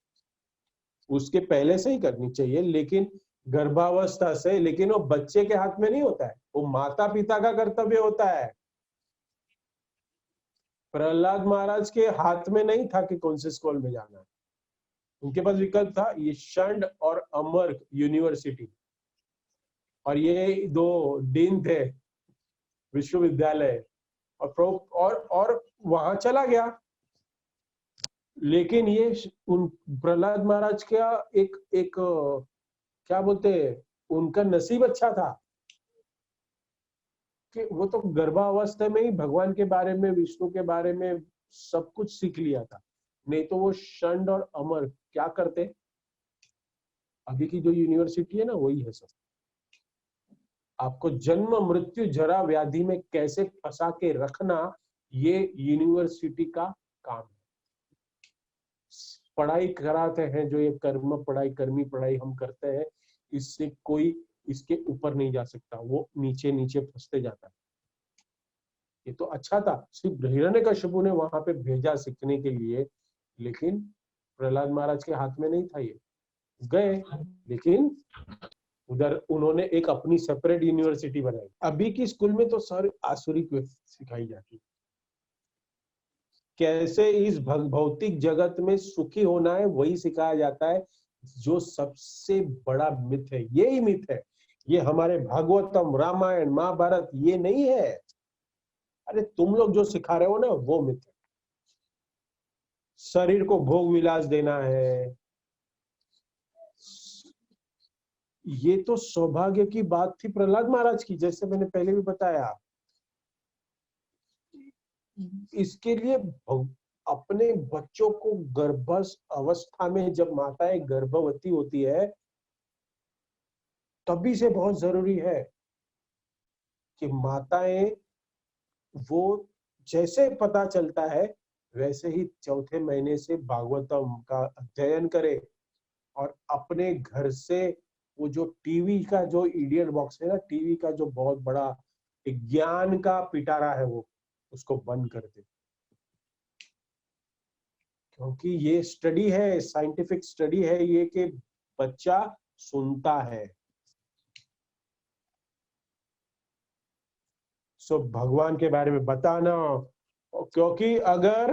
उसके पहले से ही करनी चाहिए, लेकिन गर्भावस्था से। लेकिन वो बच्चे के हाथ में नहीं होता है, वो माता पिता का कर्तव्य होता है। प्रहलाद महाराज के हाथ में नहीं था कि कौन से स्कूल में जाना है, उनके पास विकल्प था यशंड और अमर यूनिवर्सिटी, और ये दो डीन थे विश्वविद्यालय, और वहां चला गया। लेकिन ये उन प्रहलाद महाराज का एक एक क्या बोलते हैं, उनका नसीब अच्छा था कि वो तो गर्भावस्था में ही भगवान के बारे में, विष्णु के बारे में सब कुछ सीख लिया था। नहीं तो वो षंड और अमर क्या करते। अभी की जो यूनिवर्सिटी है ना, वही है सब। आपको जन्म मृत्यु जरा व्याधि में कैसे फंसा के रखना, ये यूनिवर्सिटी का काम है। पढ़ाई कराते हैं जो ये कर्म पढ़ाई, कर्मी पढ़ाई हम करते हैं, इससे कोई इसके ऊपर नहीं जा सकता, वो नीचे नीचे फंसते जाता है। ये तो अच्छा था, सिर्फ हिरण्यकशिपु ने वहां पे भेजा सीखने के लिए, लेकिन प्रहलाद महाराज के हाथ में नहीं था ये। गए, लेकिन उधर उन्होंने एक अपनी सेपरेट यूनिवर्सिटी बनाई। अभी की स्कूल में तो सर आसुरी सिखाई जाती, कैसे इस भौतिक जगत में सुखी होना है वही सिखाया जाता है, जो सबसे बड़ा मिथ है। यही मिथ है, ये हमारे भागवतम, रामायण, महाभारत ये नहीं है। अरे तुम लोग जो सिखा रहे हो ना, वो मिथ है। शरीर को भोग विलास देना है, ये तो सौभाग्य की बात थी प्रहलाद महाराज की, जैसे मैंने पहले भी बताया। इसके लिए अपने बच्चों को गर्भस्थ अवस्था में, जब माताएं गर्भवती होती है, तभी से बहुत जरूरी है कि माताएं, वो जैसे पता चलता है वैसे ही चौथे महीने से भागवतम का अध्ययन करे, और अपने घर से वो जो टीवी का जो इडियट बॉक्स है ना, टीवी का जो बहुत बड़ा एक ज्ञान का पिटारा है, वो उसको बंद कर दे। क्योंकि ये स्टडी है, साइंटिफिक स्टडी है ये, कि बच्चा सुनता है। सो भगवान के बारे में बताना, क्योंकि अगर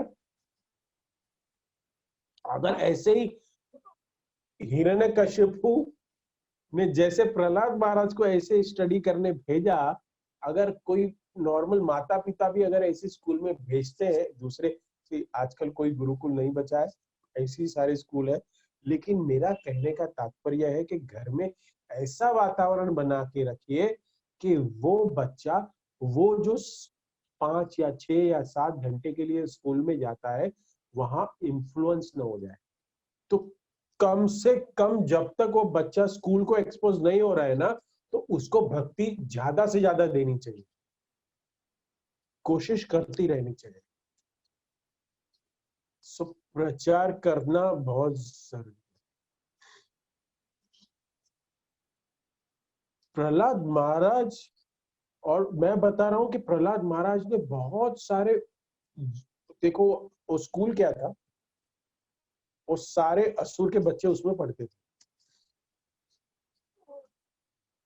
अगर ऐसे ही हिरण्यकशिपु ने जैसे प्रहलाद महाराज को ऐसे स्टडी करने भेजा, अगर कोई नॉर्मल माता पिता भी अगर ऐसे स्कूल में भेजते हैं दूसरे, आजकल कोई गुरुकुल नहीं बचा है, ऐसी सारे स्कूल है, लेकिन मेरा कहने का तात्पर्य है कि घर में ऐसा वातावरण बना के रखिए कि वो बच्चा, वो जो 5 या 6 या 7 घंटे के लिए स्कूल में जाता है, वहां इन्फ्लुएंस न हो जाए। तो कम से कम जब तक वो बच्चा स्कूल को एक्सपोज नहीं हो रहा है ना, तो उसको भक्ति ज्यादा से ज्यादा देनी चाहिए, कोशिश करती रहनी चाहिए। सो प्रचार करना बहुत जरूरी। प्रहलाद महाराज, और मैं बता रहा हूं कि प्रहलाद महाराज ने बहुत सारे, देखो वो स्कूल क्या था, वो सारे असुर के बच्चे उसमें पढ़ते थे,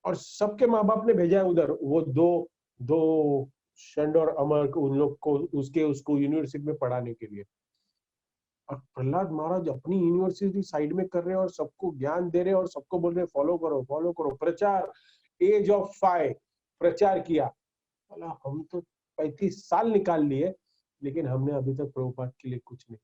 और सबके माँ बाप ने भेजा है उधर, वो दो दो षंड और अमर को, उन लोग को उसको यूनिवर्सिटी में पढ़ाने के लिए। और प्रहलाद महाराज अपनी यूनिवर्सिटी साइड में कर रहे हैं और सबको ज्ञान दे रहे हैं और सबको बोल रहे हैं फॉलो करो फॉलो करो, प्रचार। एज ऑफ 5 प्रचार किया। बोला हम तो 35 साल निकाल लिए, लेकिन हमने अभी तक प्रभुपाद के लिए कुछ नहीं।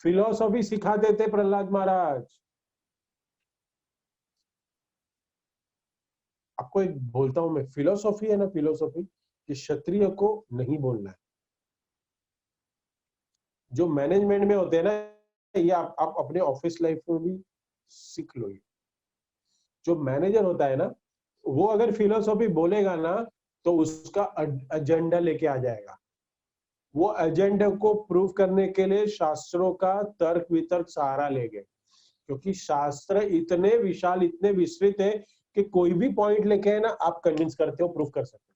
फिलोसॉफी सिखाते थे प्रहलाद महाराज। आपको एक बोलता हूं मैं, फिलोसॉफी है ना, फिलोसॉफी कि क्षत्रिय को नहीं बोलना है। जो मैनेजमेंट में होते हैं ना, ये आप अपने ऑफिस लाइफ में भी सीख लो। जो मैनेजर होता है ना, वो अगर फिलोसॉफी बोलेगा ना, तो उसका एजेंडा लेके आ जाएगा। वो एजेंडा को प्रूव करने के लिए शास्त्रों का तर्क वितर्क सहारा लेंगे, क्योंकि शास्त्र इतने विशाल, इतने विस्तृत है कि कोई भी पॉइंट लेके है ना, आप कन्विंस करते हो, प्रूव कर सकते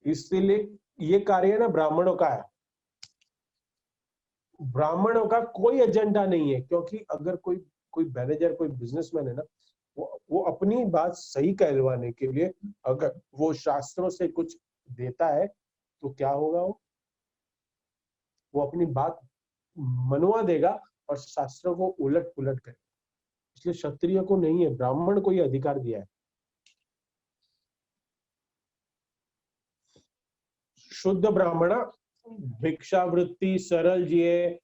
हो। इसलिए ये कार्य ना ब्राह्मणों का है। ब्राह्मणों का कोई एजेंडा नहीं है, क्योंकि अगर कोई कोई मैनेजर, कोई बिजनेसमैन है ना, वो अपनी बात सही कहलवाने के लिए अगर वो शास्त्रों से कुछ देता है, तो क्या होगा, वो अपनी बात मनवा देगा और शास्त्रों को उलट पुलट करेगा। इसलिए क्षत्रिय को नहीं है, ब्राह्मण को ये अधिकार दिया है। शुद्ध ब्राह्मण, भिक्षावृत्ति, सरल जिए,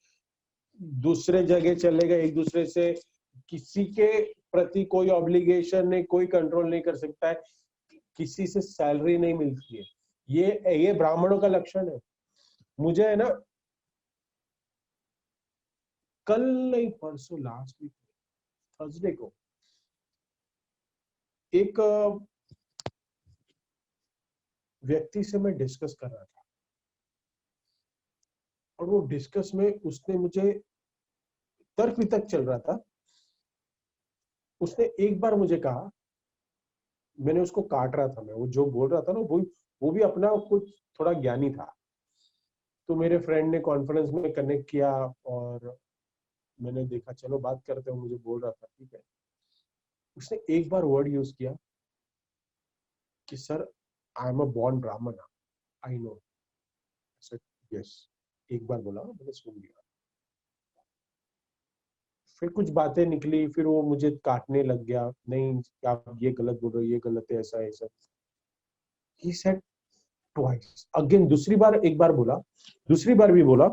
दूसरे जगह चले गए, एक दूसरे से किसी के प्रति कोई ऑब्लिगेशन नहीं, कोई कंट्रोल नहीं कर सकता है, किसी से सैलरी नहीं मिलती है। ये ब्राह्मणों का लक्षण है। मुझे है ना, कल नहीं परसों, लास्ट वीक थर्सडे को एक व्यक्ति से मैं डिस्कस कर रहा था, और वो डिस्कस में उसने मुझे तर्क वितर्क चल रहा था। उसने एक बार मुझे कहा, मैंने उसको काट रहा था, मैं वो जो बोल रहा था ना, वो भी अपना कुछ थोड़ा ज्ञानी था। तो मेरे फ्रेंड ने कॉन्फ्रेंस में कनेक्ट किया और मैंने देखा चलो बात करते हो, मुझे बोल रहा था ठीक है। उसने एक बार वर्ड यूज किया कि sir I am a born ब्राह्मण, आई नो। यस, एक बार बोला, मैंने सुन लिया। फिर कुछ बातें निकली, फिर वो मुझे काटने लग गया, नहीं आप ये गलत बोल रहे हो, ये गलत है, ऐसा ऐसा। ही सेड ट्वाइस अगेन, दूसरी बार एक बार बोला, दूसरी बार भी बोला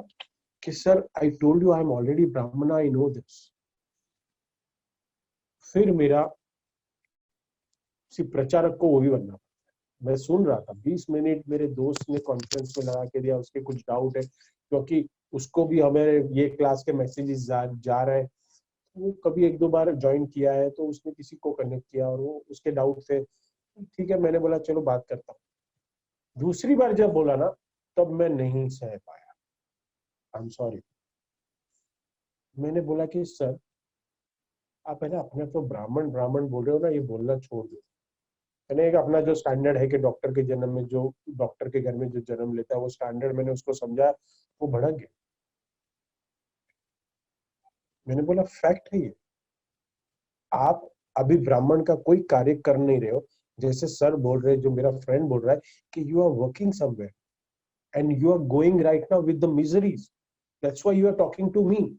कि sir I told you I am already ब्राह्मण, आई नो दिस। फिर मेरा प्रचारक को वो भी बनना। मैं सुन रहा था 20 मिनट, मेरे दोस्त ने कॉन्फ्रेंस में लगा के दिया, उसके कुछ डाउट है, क्योंकि उसको भी हमें ये क्लास के मैसेजेस जा रहे हैं। वो कभी एक दो बार ज्वाइन किया है, तो उसने किसी को कनेक्ट किया और वो उसके डाउट थे। ठीक है, मैंने बोला चलो बात करता हूँ। दूसरी बार जब बोला ना, तब मैं नहीं सह पाया, आई एम सॉरी। मैंने बोला कि सर आप है ना अपने तो ब्राह्मण ब्राह्मण बोल रहे हो ना, ये बोलना छोड़ दो। मैंने एक अपना जो स्टैंडर्ड है कि डॉक्टर के जन्म में, जो डॉक्टर के घर में जो जन्म लेता है, वो स्टैंडर्ड मैंने उसको समझा, वो भड़क गया। मैंने बोला फैक्ट है ये, आप अभी ब्राह्मण का कोई कार्य कर नहीं रहे हो। जैसे सर बोल रहे, जो मेरा फ्रेंड बोल रहा है कि you are working somewhere and you are going right now with the miseries, that's why you are talking to me,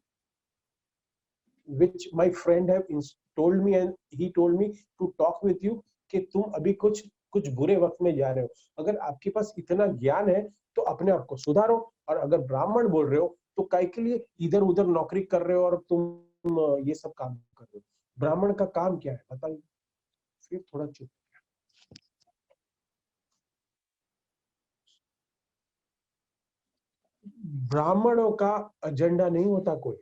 which my friend have told me and he told me to talk with you, कि तुम अभी कुछ कुछ बुरे वक्त में जा रहे हो। अगर आपके पास इतना ज्ञान है तो अपने आप को सुधारो, और अगर ब्राह्मण बोल रहे हो तो काय के लिए इधर उधर नौकरी कर रहे हो और तुम ये सब काम कर रहे हो। ब्राह्मण का काम क्या है बताइए। फिर थोड़ा चुप। ब्राह्मणों का एजेंडा नहीं होता कोई।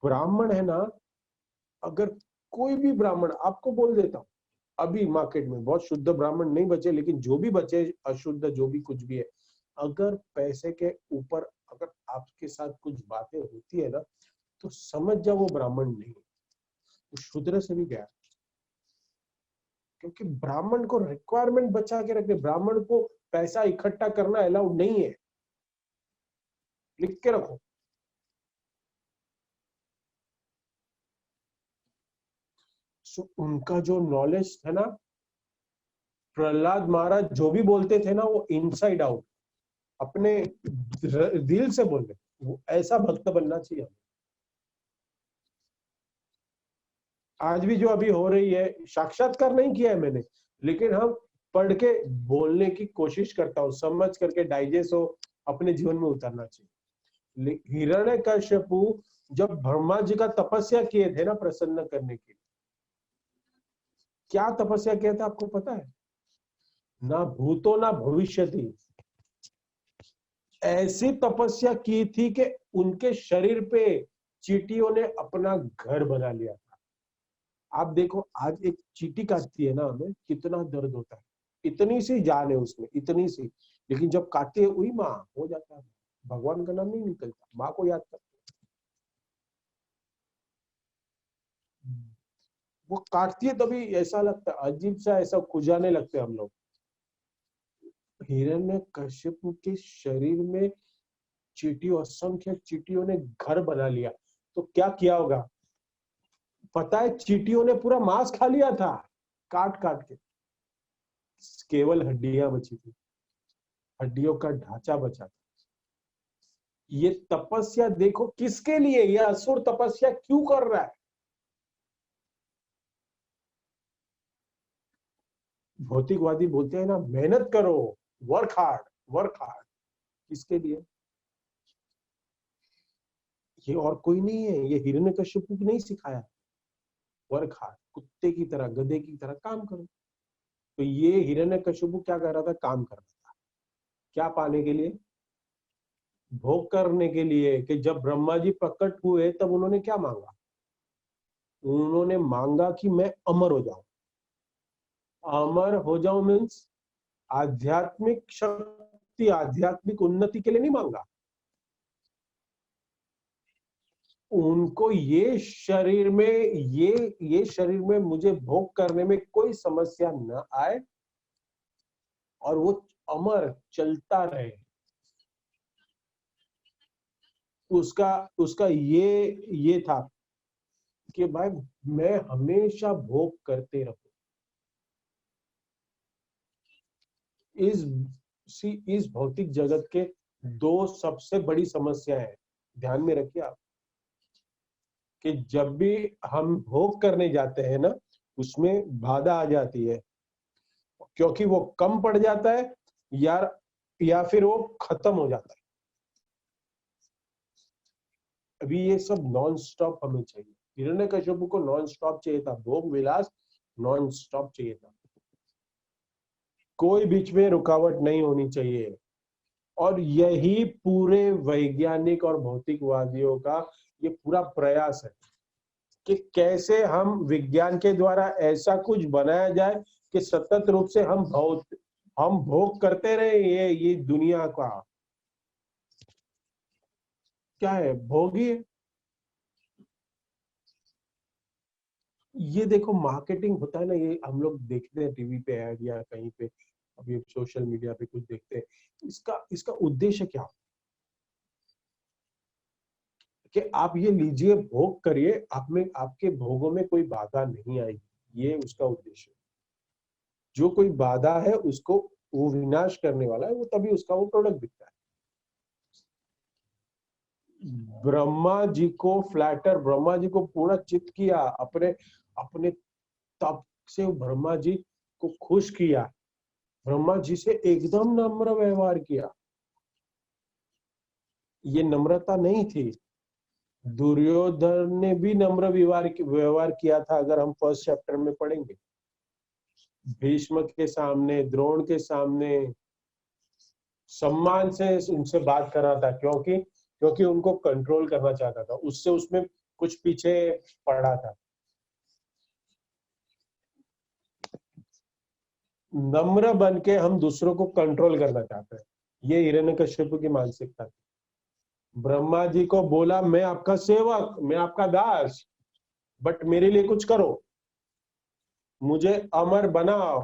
ब्राह्मण है ना, अगर कोई भी ब्राह्मण, आपको बोल देता हूँ, अभी मार्केट में बहुत शुद्ध ब्राह्मण नहीं बचे, लेकिन जो भी बचे अशुद्ध जो भी कुछ भी है, अगर पैसे के ऊपर अगर आपके साथ कुछ बातें होती है ना, तो समझ जाओ वो ब्राह्मण नहीं, वो शूद्र से भी गया। क्योंकि ब्राह्मण को रिक्वायरमेंट बचा के रखने, ब्राह्मण को पैसा इकट्ठा करना अलाउड नहीं है, लिख के रखो। उनका जो नॉलेज है ना, प्रहलाद महाराज जो भी बोलते थे ना, वो इनसाइड आउट अपने दिल से बोल रहे। ऐसा भक्त बनना चाहिए। आज भी जो अभी हो रही है, साक्षात्कार नहीं किया है मैंने, लेकिन हम पढ़ के बोलने की कोशिश करता हूँ, समझ करके डाइजेस्ट हो, अपने जीवन में उतारना चाहिए। हिरण्यकश्यपु जब ब्रह्मा जी का तपस्या किए थे ना प्रसन्न करने के लिए, क्या तपस्या किया था आपको पता है? ना भूतो ना भविष्यति, ऐसी तपस्या की थी कि उनके शरीर पे चींटियों ने अपना घर बना लिया था। आप देखो, आज एक चींटी काटती है ना, हमें कितना दर्द होता है, इतनी सी जान है उसमें, इतनी सी, लेकिन जब काटती है वही माँ हो जाता है। भगवान का नाम नहीं निकलता, माँ को याद करते। वो काटती है तभी ऐसा लगता है, अजीब सा ऐसा खुजाने लगते हैं हम लोग। हिरण्यकश्यप के शरीर में चींटियों, असंख्य चींटियों ने घर बना लिया। तो क्या किया होगा पता है? चींटियों ने पूरा मांस खा लिया था, काट काट के, केवल हड्डियां बची थी, हड्डियों का ढांचा बचा था। ये तपस्या देखो किसके लिए, ये असुर तपस्या क्यों कर रहा है? भौतिकवादी बोलते हैं ना मेहनत करो, वर्क हार्ड, वर्क हार्ड। किसके लिए? ये और कोई नहीं है, ये हिरण्यकश्यपु ने नहीं सिखाया। वर खा, कुत्ते की तरह, गधे की तरह काम करो। तो ये हिरण्यकश्यपु क्या कर रहा था? काम कर रहा था। क्या पाने के लिए? भोग करने के लिए। कि जब ब्रह्मा जी प्रकट हुए तब उन्होंने क्या मांगा? उन्होंने मांगा कि मैं अमर हो जाऊं। अमर हो जाऊं मीन्स आध्यात्मिक शक्ति, आध्यात्मिक उन्नति के लिए नहीं मांगा। उनको ये शरीर में मुझे भोग करने में कोई समस्या न आए और वो अमर चलता रहे। उसका उसका ये था कि भाई मैं हमेशा भोग करते रहूं। इस भौतिक जगत के दो सबसे बड़ी समस्या है, ध्यान में रखिए आप, कि जब भी हम भोग करने जाते हैं ना, उसमें बाधा आ जाती है, क्योंकि वो कम पड़ जाता है या फिर वो खत्म हो जाता है। अभी ये सब नॉन स्टॉप हमें चाहिए। हिरण्यकश्यप को नॉन स्टॉप चाहिए था, भोग विलास नॉन स्टॉप चाहिए था, कोई बीच में रुकावट नहीं होनी चाहिए। और यही पूरे वैज्ञानिक और भौतिकवादियों का ये पूरा प्रयास है कि कैसे हम विज्ञान के द्वारा ऐसा कुछ बनाया जाए कि सतत रूप से हम भोग करते रहे। ये दुनिया का क्या है? भोग ही है। ये देखो मार्केटिंग होता है ना, ये हम लोग देखते हैं टीवी पे ऐड या कहीं पे, अभी सोशल मीडिया पे कुछ देखते हैं, इसका उद्देश्य क्या? कि आप ये लीजिए, भोग करिए, आप में आपके भोगों में कोई बाधा नहीं आएगी, ये उसका उद्देश्य है। जो कोई बाधा है उसको वो विनाश करने वाला है, वो तभी उसका वो प्रोडक्ट बिकता है। ब्रह्मा जी को पूरा चित किया, अपने अपने तप से ब्रह्मा जी को खुश किया, ब्रह्मा जी से एकदम नम्र व्यवहार किया। ये नम्रता नहीं थी, दुर्योधन ने भी नम्र व्यवहार किया था, अगर हम फर्स्ट चैप्टर में पढ़ेंगे। भीष्म के सामने, द्रोण के सामने सम्मान से उनसे बात कर रहा था, क्योंकि उनको कंट्रोल करना चाहता था, उससे उसमें कुछ पीछे पड़ा था। नम्र बन के हम दूसरों को कंट्रोल करना चाहते हैं, ये हिरण्यकश्यप की मानसिकता थी। ब्रह्मा जी को बोला मैं आपका सेवक, मैं आपका दास, बट मेरे लिए कुछ करो, मुझे अमर बनाओ।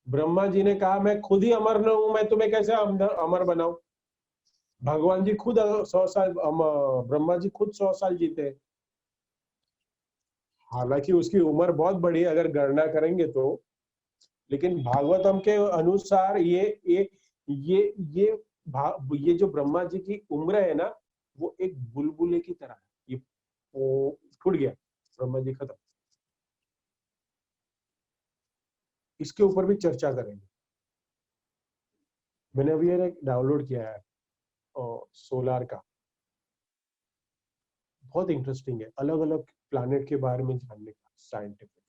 ब्रह्मा जी ने कहा मैं खुद ही अमर न हूं, मैं तुम्हें कैसे अमर बनाऊं? भगवान जी खुद 100 साल, ब्रह्मा जी खुद 100 साल जीते। हालांकि उसकी उम्र बहुत बड़ी है अगर गणना करेंगे तो, लेकिन भागवतम के अनुसार ये ये जो ब्रह्मा जी की उम्र है ना, वो एक बुलबुले की तरह है। ये फूट गया, ब्रह्मा जी खत्म। इसके ऊपर भी चर्चा करेंगे। मैंने अभी एक डाउनलोड किया है सोलार का, बहुत इंटरेस्टिंग है, अलग अलग प्लैनेट के बारे में जानने का, साइंटिफिक,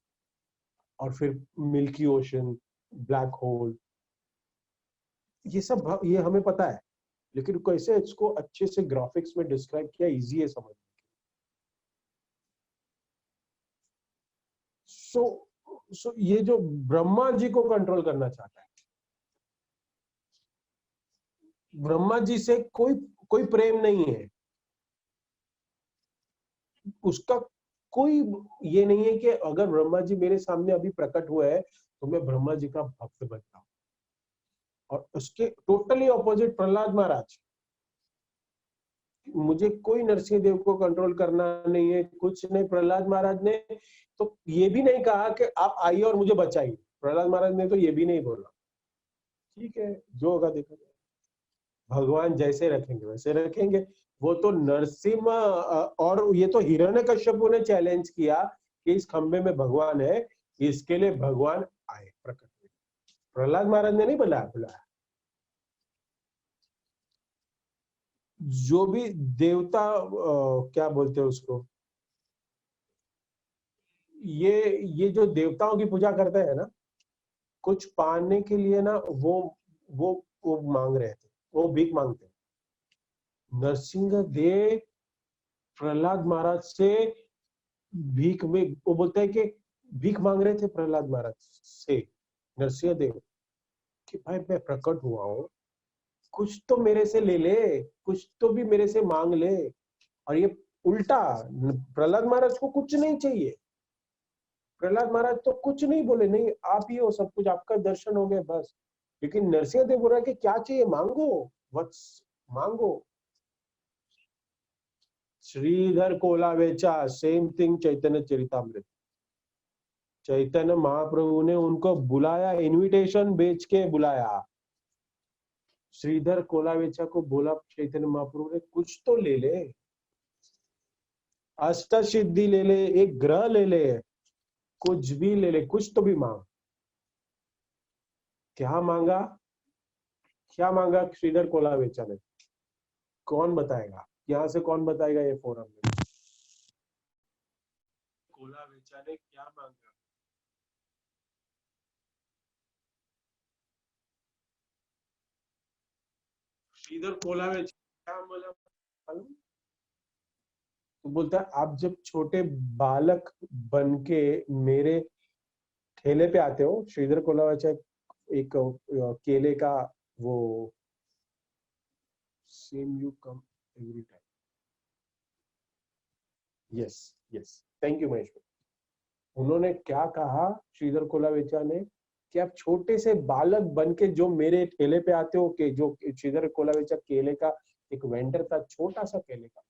और फिर मिल्की ओशन, ब्लैक होल, ये हमें पता है, लेकिन कैसे इसको अच्छे से ग्राफिक्स में डिस्क्राइब किया, इजी है समझ। सो ये जो ब्रह्मा जी को कंट्रोल करना चाहता है, ब्रह्मा जी से कोई कोई प्रेम नहीं है, उसका कोई ये नहीं है कि अगर ब्रह्मा जी मेरे सामने अभी प्रकट हुआ है तो मैं ब्रह्मा जी का भक्त बन जाऊं। और उसके टोटली ऑपोजिट प्रहलाद महाराज, मुझे कोई नरसिंह देव को कंट्रोल करना नहीं है, कुछ नहीं। प्रहलाद महाराज ने तो ये भी नहीं कहा कि आप आइए और मुझे बचाइए, प्रहलाद महाराज ने तो ये भी नहीं बोला। ठीक है, जो होगा देखा जाएगा, भगवान जैसे रखेंगे वैसे रखेंगे। वो तो नरसिम्हा और ये तो हिरण्यकश्यप ने चैलेंज किया कि इस खंबे में भगवान है, इसके लिए भगवान आए, प्रकट हुए। प्रहलाद महाराज ने नहीं बुलाया। जो भी देवता क्या बोलते हैं उसको, ये जो देवताओं की पूजा करते हैं ना, कुछ पाने के लिए ना वो वो मांग रहे थे, वो भीख मांगते हैं। नरसिंह देव प्रहलाद महाराज से भीख में, वो बोलते हैं कि भीख मांग रहे थे प्रहलाद महाराज से नरसिंह देव कि भाई मैं प्रकट हुआ हूँ, कुछ तो मेरे से ले ले, कुछ तो भी मेरे से मांग ले। और ये उल्टा, प्रहलाद महाराज को कुछ नहीं चाहिए। प्रहलाद महाराज तो कुछ नहीं बोले, नहीं आप ही हो सब कुछ, आपका दर्शन हो गए बस। लेकिन नरसिंह देव बोल रहा है कि क्या चाहिए मांगो, वत्स मांगो। श्रीधर कोलावेचा, सेम थिंग चैतन्य चरितामृत। चैतन्य महाप्रभु ने उनको बुलाया, इनविटेशन बेच के बुलाया। श्रीधर कोलावेचा को बोला चैतन्य महाप्रभु ने कुछ तो ले ले, अष्ट सिद्धि ले ले, एक ग्रह ले ले, कुछ भी ले ले, कुछ तो भी मांग। क्या मांगा, क्या मांगा श्रीधर कोलावेचा ने? कौन बताएगा यहाँ से, कौन बताएगा ये फोरम में? कोलावेचा ने क्या मांगा? श्रीधर कोलावेचा क्या बोला मालूम? तो बोलता है आप जब छोटे बालक बन के मेरे ठेले पे आते हो, श्रीधर कोलावेचा एक केले का वो, same you come every time. Yes yes, thank you Mahesh. उन्होंने क्या कहा श्रीधर कोलावेचा ने कि आप छोटे से बालक बन के जो मेरे ठेले पे आते हो, कि जो श्रीधर कोलावेचा केले का एक वेंडर था, छोटा सा केले का,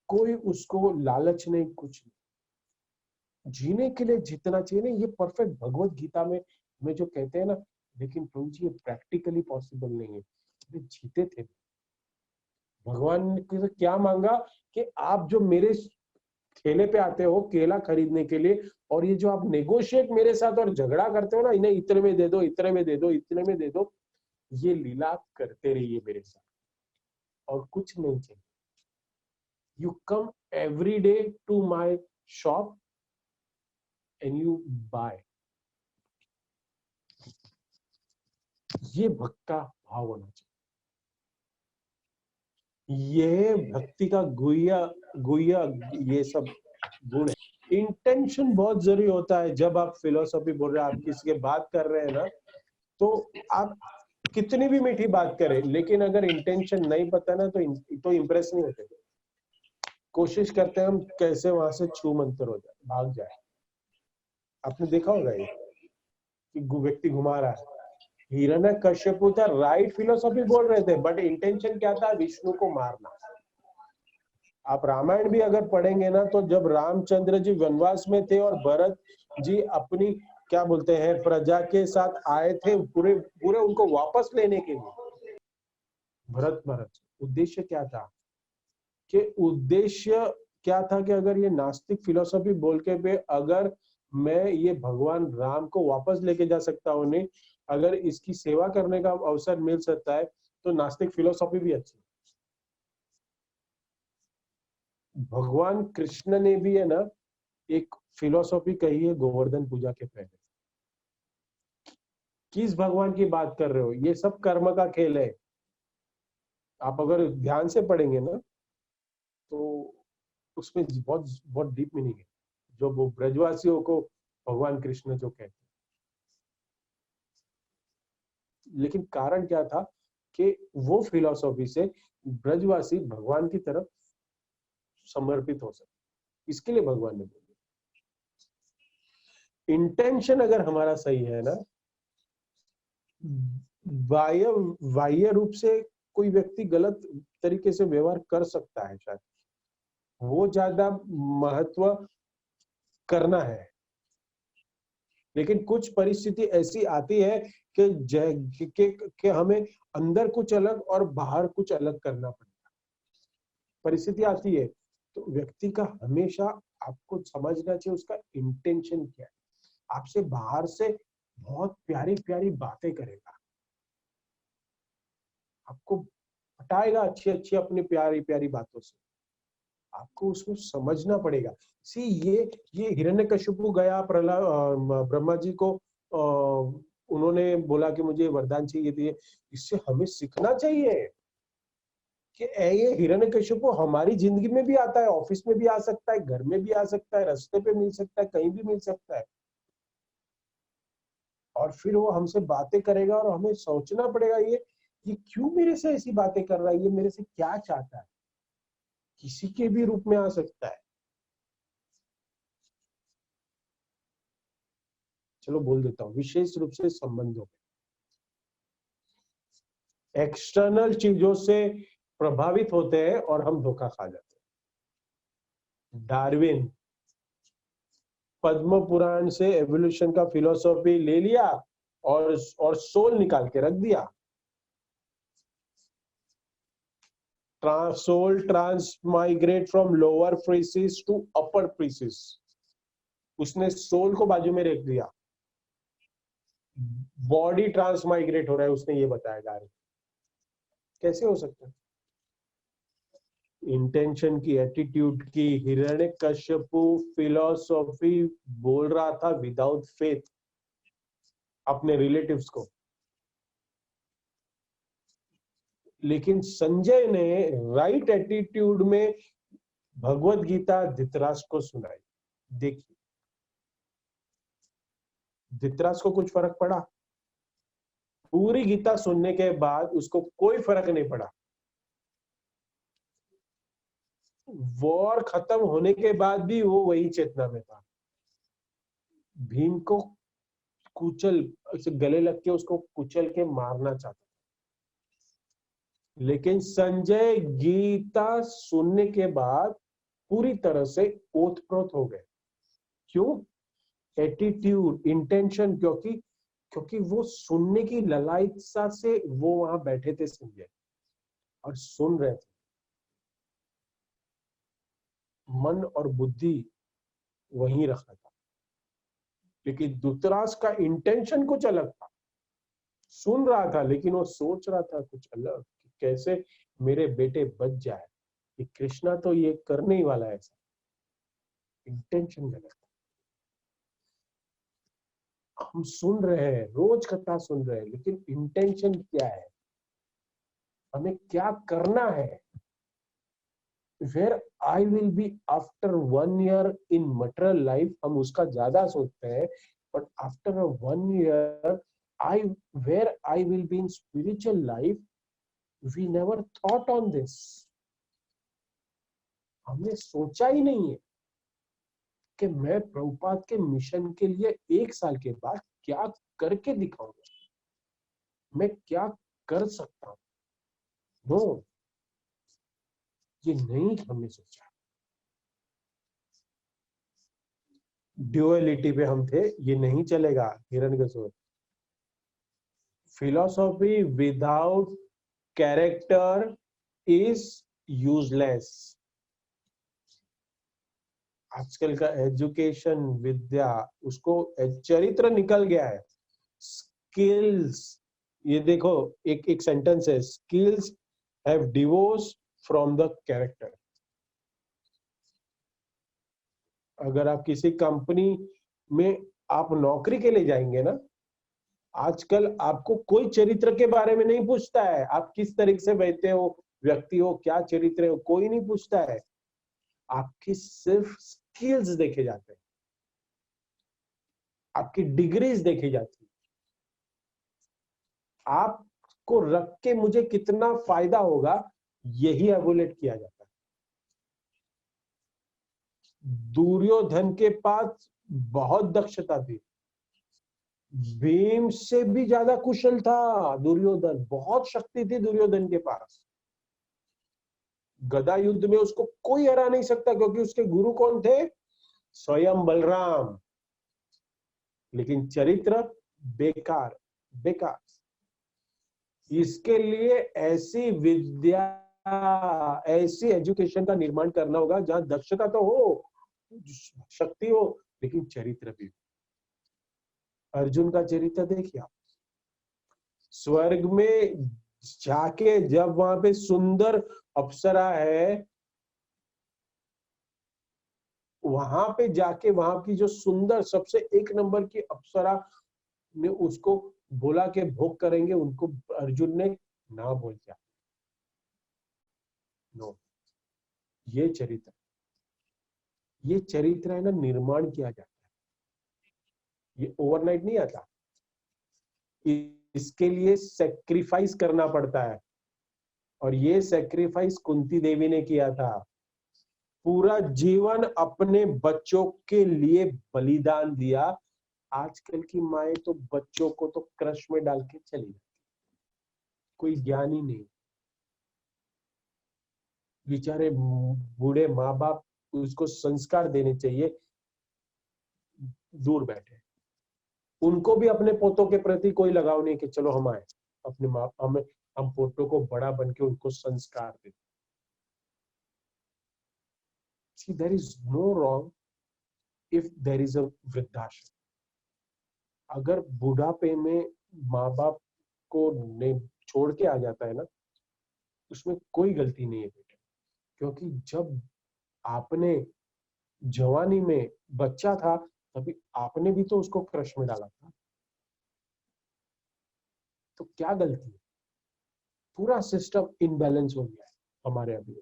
कोई उसको लालच नहीं, कुछ नहीं, जीने के लिए जितना चाहिए ना, ये परफेक्ट भगवत गीता में जो कहते हैं ना। लेकिन प्रभु जी ये प्रैक्टिकली पॉसिबल नहीं है, ये जीते थे। भगवान ने क्या मांगा कि आप जो मेरे ठेले पे आते हो केला खरीदने के लिए, और ये जो आप नेगोशिएट मेरे साथ और झगड़ा करते हो ना, इन्हें इतने में दे दो, इतने में दे दो, इतने में दे दो, ये लीला करते रहिए मेरे साथ, और कुछ नहीं चाहिए। You come every day to my shop and you buy. ये भक्त का भाव होना चाहिए। ये भक्ति का गुह्य गुह्य ये सब गुण है। इंटेंशन बहुत जरूरी होता है। जब आप फिलोसॉफी बोल रहे हैं, आप किसी के बात कर रहे हैं ना, तो आप कितनी भी मीठी बात करें, लेकिन अगर इंटेंशन नहीं पता ना, तो इम्प्रेस नहीं होते। कोशिश करते हैं हम कैसे वहां से छू मंतर हो जाए, भाग जाए। आपने देखा होगा ये कि व्यक्ति घुमा रहा है। हिरण्यकश्यप था, राइट फिलोसॉफी बोल रहे थे, बट इंटेंशन क्या था? विष्णु को मारना। आप रामायण भी अगर पढ़ेंगे ना, तो जब रामचंद्र जी वनवास में थे और भरत जी अपनी क्या बोलते हैं प्रजा के साथ आए थे, पूरे पूरे उनको वापस लेने के लिए, भरत भरत उद्देश्य क्या था? कि उद्देश्य क्या था कि अगर ये नास्तिक फिलोसॉफी बोल के पे अगर मैं ये भगवान राम को वापस लेके जा सकता हूँ, नहीं अगर इसकी सेवा करने का अवसर मिल सकता है, तो नास्तिक फिलोसॉफी भी अच्छी। भगवान कृष्ण ने भी है ना एक फिलोसॉफी कही है गोवर्धन पूजा के पहले। किस भगवान की बात कर रहे हो? ये सब कर्म का खेल है। आप अगर ध्यान से पढ़ेंगे ना, तो उसमें बहुत बहुत डीप मीनिंग है, जो वो ब्रजवासियों को भगवान कृष्ण जो कहते हैं। लेकिन कारण क्या था कि वो फिलोसॉफी से ब्रजवासी भगवान की तरफ समर्पित हो सके, इसके लिए भगवान ने बोला। इंटेंशन अगर हमारा सही है ना, बाह्य बाह्य रूप से कोई व्यक्ति गलत तरीके से व्यवहार कर सकता है, शायद वो ज्यादा महत्व करना है। लेकिन कुछ परिस्थिति ऐसी आती है कि हमें अंदर कुछ अलग और बाहर कुछ अलग करना पड़ता है। परिस्थिति आती है, तो व्यक्ति का हमेशा आपको समझना चाहिए उसका इंटेंशन क्या है। आपसे बाहर से बहुत प्यारी प्यारी बातें करेगा, आपको हटाएगा अच्छी अच्छी अपनी प्यारी प्यारी बातों से। आपको उसमें समझना पड़ेगा। सी ये हिरण्यकशिपु गया प्रहलाद ब्रह्मा जी को उन्होंने बोला कि मुझे वरदान चाहिए थे। इससे हमें सीखना चाहिए कि ये हिरण्यकशिपु हमारी जिंदगी में भी आता है, ऑफिस में भी आ सकता है, घर में भी आ सकता है, रास्ते पे मिल सकता है, कहीं भी मिल सकता है। और फिर वो हमसे बातें करेगा और हमें सोचना पड़ेगा ये क्यों मेरे से ऐसी बातें कर रहा है, ये मेरे से क्या चाहता है। किसी के भी रूप में आ सकता है। चलो बोल देता हूँ, विशेष रूप से संबंधों में एक्सटर्नल चीजों से प्रभावित होते हैं और हम धोखा खा जाते हैं। डार्विन पद्म पुराण से एवोल्यूशन का फिलोसॉफी ले लिया और सोल निकाल के रख दिया। सोल ट्रांसमाइग्रेट फ्रॉम लोअर फ्रीसिस टू अपर फ्रीसिस, उसने सोल को बाजू में रख दिया। बॉडी ट्रांसमाइग्रेट हो रहा है, उसने ये बताया डायरेक्ट। कैसे हो सकता है? इंटेंशन की, एटीट्यूड की। हिरण्यकश्यपु फिलोसॉफी बोल रहा था विदाउट फेथ अपने रिलेटिव्स को, लेकिन संजय ने राइट एटीट्यूड में भगवत गीता धृतराष्ट्र को सुनाई। देखिए, धृतराष्ट्र को कुछ फर्क पड़ा? पूरी गीता सुनने के बाद उसको कोई फर्क नहीं पड़ा। वॉर खत्म होने के बाद भी वो वही चेतना में था। भीम को कुचल, गले लग के उसको कुचल के मारना चाहता था, लेकिन संजय गीता सुनने के बाद पूरी तरह से ओतप्रोत हो गए। क्यों? Attitude, intention. क्योंकि वो सुनने की ललायता से वो वहां बैठे थे संजय और सुन रहे थे। मन और बुद्धि वहीं रखा था, लेकिन धृतराष्ट्र का इंटेंशन कुछ अलग था। सुन रहा था लेकिन वो सोच रहा था कुछ अलग, कि कैसे मेरे बेटे बच जाए। कि कृष्णा तो ये करने ही वाला है ऐसा। इंटेंशन गलत था। हम सुन रहे हैं, रोज कथा सुन रहे हैं, लेकिन इंटेंशन क्या है, हमें क्या करना है। Where I will be after 1 year in material life, हम उसका ज्यादा सोचते हैं, but after 1 year I where I will be in spiritual life, we never thought on this. हमने सोचा ही नहीं है कि मैं प्रभुपाद के मिशन के लिए 1 साल के बाद क्या करके दिखाऊंगा, मैं क्या कर सकता हूं। नो, ये नहीं हमने सोचा। ड्यूअलिटी पे हम थे, ये नहीं चलेगा। Hiranyakashipu, philosophy without character is useless. आजकल का एजुकेशन, विद्या, उसको चरित्र निकल गया है। स्किल्स, ये देखो, एक एक सेंटेंस है, skills have divorce from the character. अगर आप किसी कंपनी में आप नौकरी के लिए जाएंगे ना, आजकल आपको कोई चरित्र के बारे में नहीं पूछता है, आप किस तरीके से बैठते हो, व्यक्ति हो, क्या चरित्र हो, कोई नहीं पूछता है। आपकी सिर्फ स्किल्स देखे जाते हैं, आपकी डिग्रीज देखी जाती है, आपको रख के मुझे कितना फायदा होगा, यही एवोलेट किया जाता है। दुर्योधन के पास बहुत दक्षता थी, भीम से भी ज्यादा कुशल था दुर्योधन, बहुत शक्ति थी दुर्योधन के पास। गदा युद्ध में उसको कोई हरा नहीं सकता, क्योंकि उसके गुरु कौन थे? स्वयं बलराम। लेकिन चरित्र बेकार, बेकार। इसके लिए ऐसी विद्या, ऐसी एजुकेशन का निर्माण करना होगा जहां दक्षता तो हो, शक्ति हो, लेकिन चरित्र भी। अर्जुन का चरित्र देखिए आप, स्वर्ग में जाके जब वहां पे सुंदर अप्सरा है, वहां पे जाके वहां की जो सुंदर सबसे एक नंबर की अप्सरा ने उसको बोला कि भोग करेंगे, उनको अर्जुन ने ना बोल दिया। नो, ये चरित्र है ना, निर्माण किया जाता है, ये ओवरनाइट नहीं आता। इसके लिए सेक्रीफाइस करना पड़ता है, और ये सेक्रीफाइस कुंती देवी ने किया था। पूरा जीवन अपने बच्चों के लिए बलिदान दिया। आजकल की माएं तो बच्चों को तो क्रश में डाल के चली जाती, कोई ज्ञान ही नहीं। बेचारे बूढ़े माँ बाप उसको संस्कार देने चाहिए, दूर बैठे। उनको भी अपने पोतों के प्रति कोई लगाव नहीं कि चलो हम आए अपने माँ, हम पोतों को बड़ा बन के उनको संस्कार दें। See, there is no wrong if there is a वृद्धाश्रम। अगर बुढ़ापे में माँ बाप को छोड़ के आ जाता है ना, उसमें कोई गलती नहीं है बेटे, क्योंकि जब आपने जवानी में बच्चा था तभी आपने भी तो उसको क्रश में डाला था, तो क्या गलती है? पूरा सिस्टम इनबैलेंस हो गया है हमारे अभी,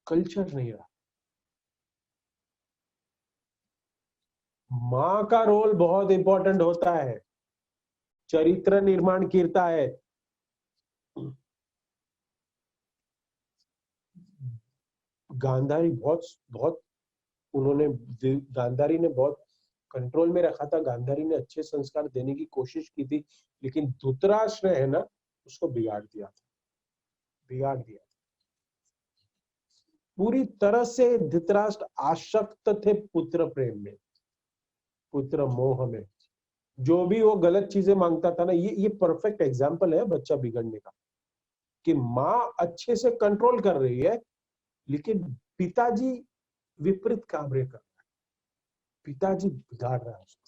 कल्चर नहीं रहा। माँ का रोल बहुत इंपॉर्टेंट होता है, चरित्र निर्माण करता है। गांधारी बहुत बहुत उन्होंने, गांधारी ने बहुत कंट्रोल में रखा था, गांधारी ने अच्छे संस्कार देने की कोशिश की थी, लेकिन धृतराष्ट्र है ना, उसको बिगाड़ दिया था, बिगाड़ दिया। पूरी तरह से धृतराष्ट्र आसक्त थे पुत्र प्रेम में, पुत्र मोह में। जो भी वो गलत चीजें मांगता था ना, ये परफेक्ट एग्जाम्पल है बच्चा बिगड़ने का, कि माँ अच्छे से कंट्रोल कर रही है लेकिन पिताजी विपरीत कार्य कर रहा है, पिताजी बिगाड़ रहा है उसको।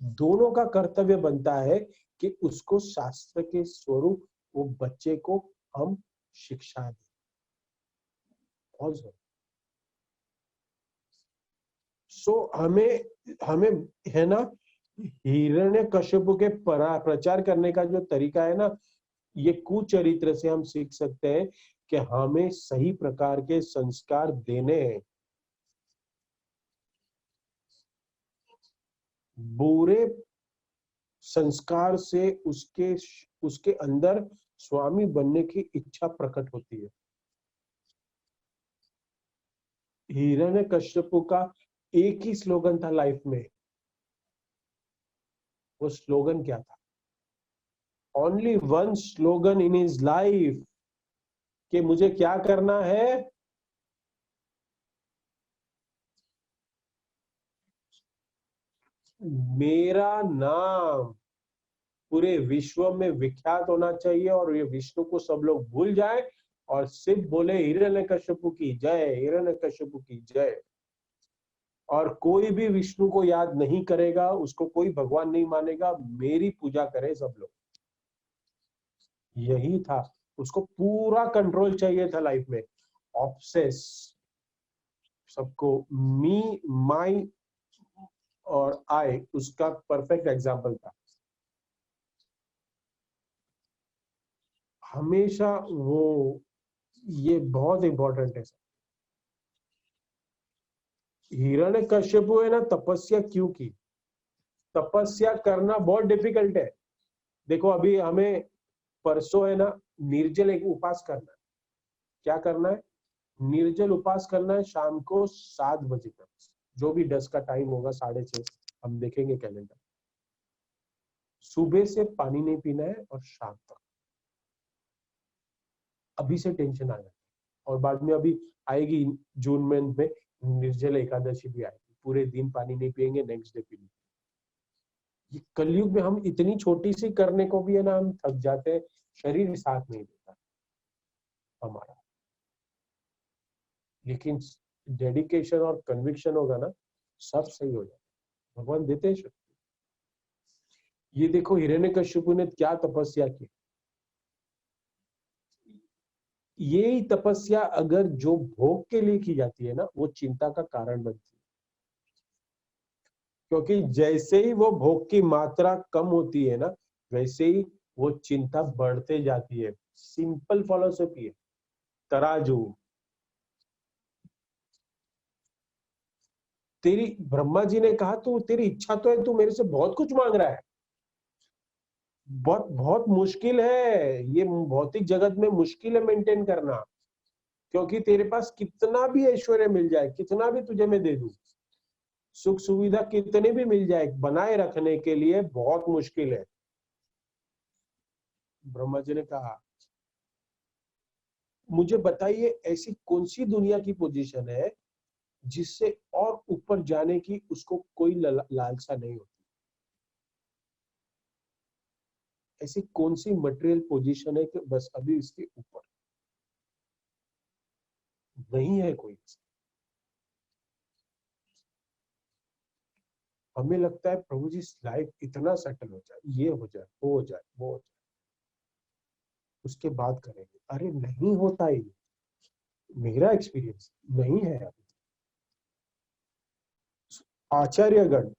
दोनों का कर्तव्य बनता है कि उसको शास्त्र के स्वरूप वो बच्चे को हम शिक्षा दें। बहुत जरूरी। सो हमें हमें है ना, हिरण्यकश्यप के प्रचार करने का जो तरीका है ना, ये कुचरित्र से हम सीख सकते हैं कि हमें सही प्रकार के संस्कार देने हैं। बुरे संस्कार से उसके अंदर स्वामी बनने की इच्छा प्रकट होती है। हिरण्यकश्यप का एक ही स्लोगन था लाइफ में, वो स्लोगन क्या था? Only one slogan in his life, कि मुझे क्या करना है? मेरा नाम पूरे विश्व में विख्यात होना चाहिए, और ये विष्णु को सब लोग भूल जाए और सिर्फ बोले हिरण्यकश्यप की जय, हिरण्यकश्यप की जय। और कोई भी विष्णु को याद नहीं करेगा, उसको कोई भगवान नहीं मानेगा, मेरी पूजा करे सब लोग। यही था, उसको पूरा कंट्रोल चाहिए था लाइफ में, ऑब्सेस, सबको मी, माई और आई उसका परफेक्ट एग्जाम्पल था। हमेशा वो, ये बहुत इंपॉर्टेंट है। हिरण्यकश्यप है ना, तपस्या क्यों की? तपस्या करना बहुत डिफिकल्ट है। देखो अभी हमें परसों है ना, निर्जल एक उपास करना है। क्या करना है? निर्जल उपास करना है, शाम को 7 बजे तक, जो भी 10 का टाइम होगा, 6:30, हम देखेंगे कैलेंडर। सुबह से पानी नहीं पीना है और शाम तक। अभी से टेंशन आ जाता है, और बाद में अभी आएगी जून मंथ में निर्जल एकादशी भी आएगी, पूरे दिन पानी नहीं पियेंगे, नेक्स्ट डे पीएंगे। ये कलयुग में हम इतनी छोटी सी करने को भी है ना, हम थक जाते हैं, शरीर साथ नहीं देता हमारा। लेकिन डेडिकेशन और कन्विक्शन होगा ना, सब सही हो जाएगा, भगवान देते हैं शक्ति। ये देखो हिरण्यकश्यपु ने क्या तपस्या की। यही तपस्या अगर जो भोग के लिए की जाती है ना, वो चिंता का कारण बनती है। क्योंकि जैसे ही वो भोग की मात्रा कम होती है ना, वैसे ही वो चिंता बढ़ते जाती है। सिंपल फिलॉसफी है, तराजू। तेरी ब्रह्मा जी ने कहा तो तेरी इच्छा तो है, तू मेरे से बहुत कुछ मांग रहा है। बहुत बहुत मुश्किल है ये, भौतिक जगत में मुश्किल है मेंटेन करना। क्योंकि तेरे पास कितना भी ऐश्वर्य मिल जाए, कितना भी तुझे मैं दे दूं, सुख सुविधा कितनी भी मिल जाए, बनाए रखने के लिए बहुत मुश्किल है। ब्रह्मा जी ने कहा, मुझे बताइए ऐसी कौन सी दुनिया की पोजीशन है जिससे और ऊपर जाने की उसको कोई लालसा नहीं होती। ऐसी कौन सी मटेरियल पोजीशन है कि बस अभी इसके ऊपर नहीं है कोई। हमें लगता है प्रभु जी लाइफ इतना सेटल हो जाए, ये हो जाए, वो हो जाए, वो हो जाए, उसके बाद करेंगे। अरे नहीं होता ही, मेरा एक्सपीरियंस नहीं है अभी। आचार्यगण,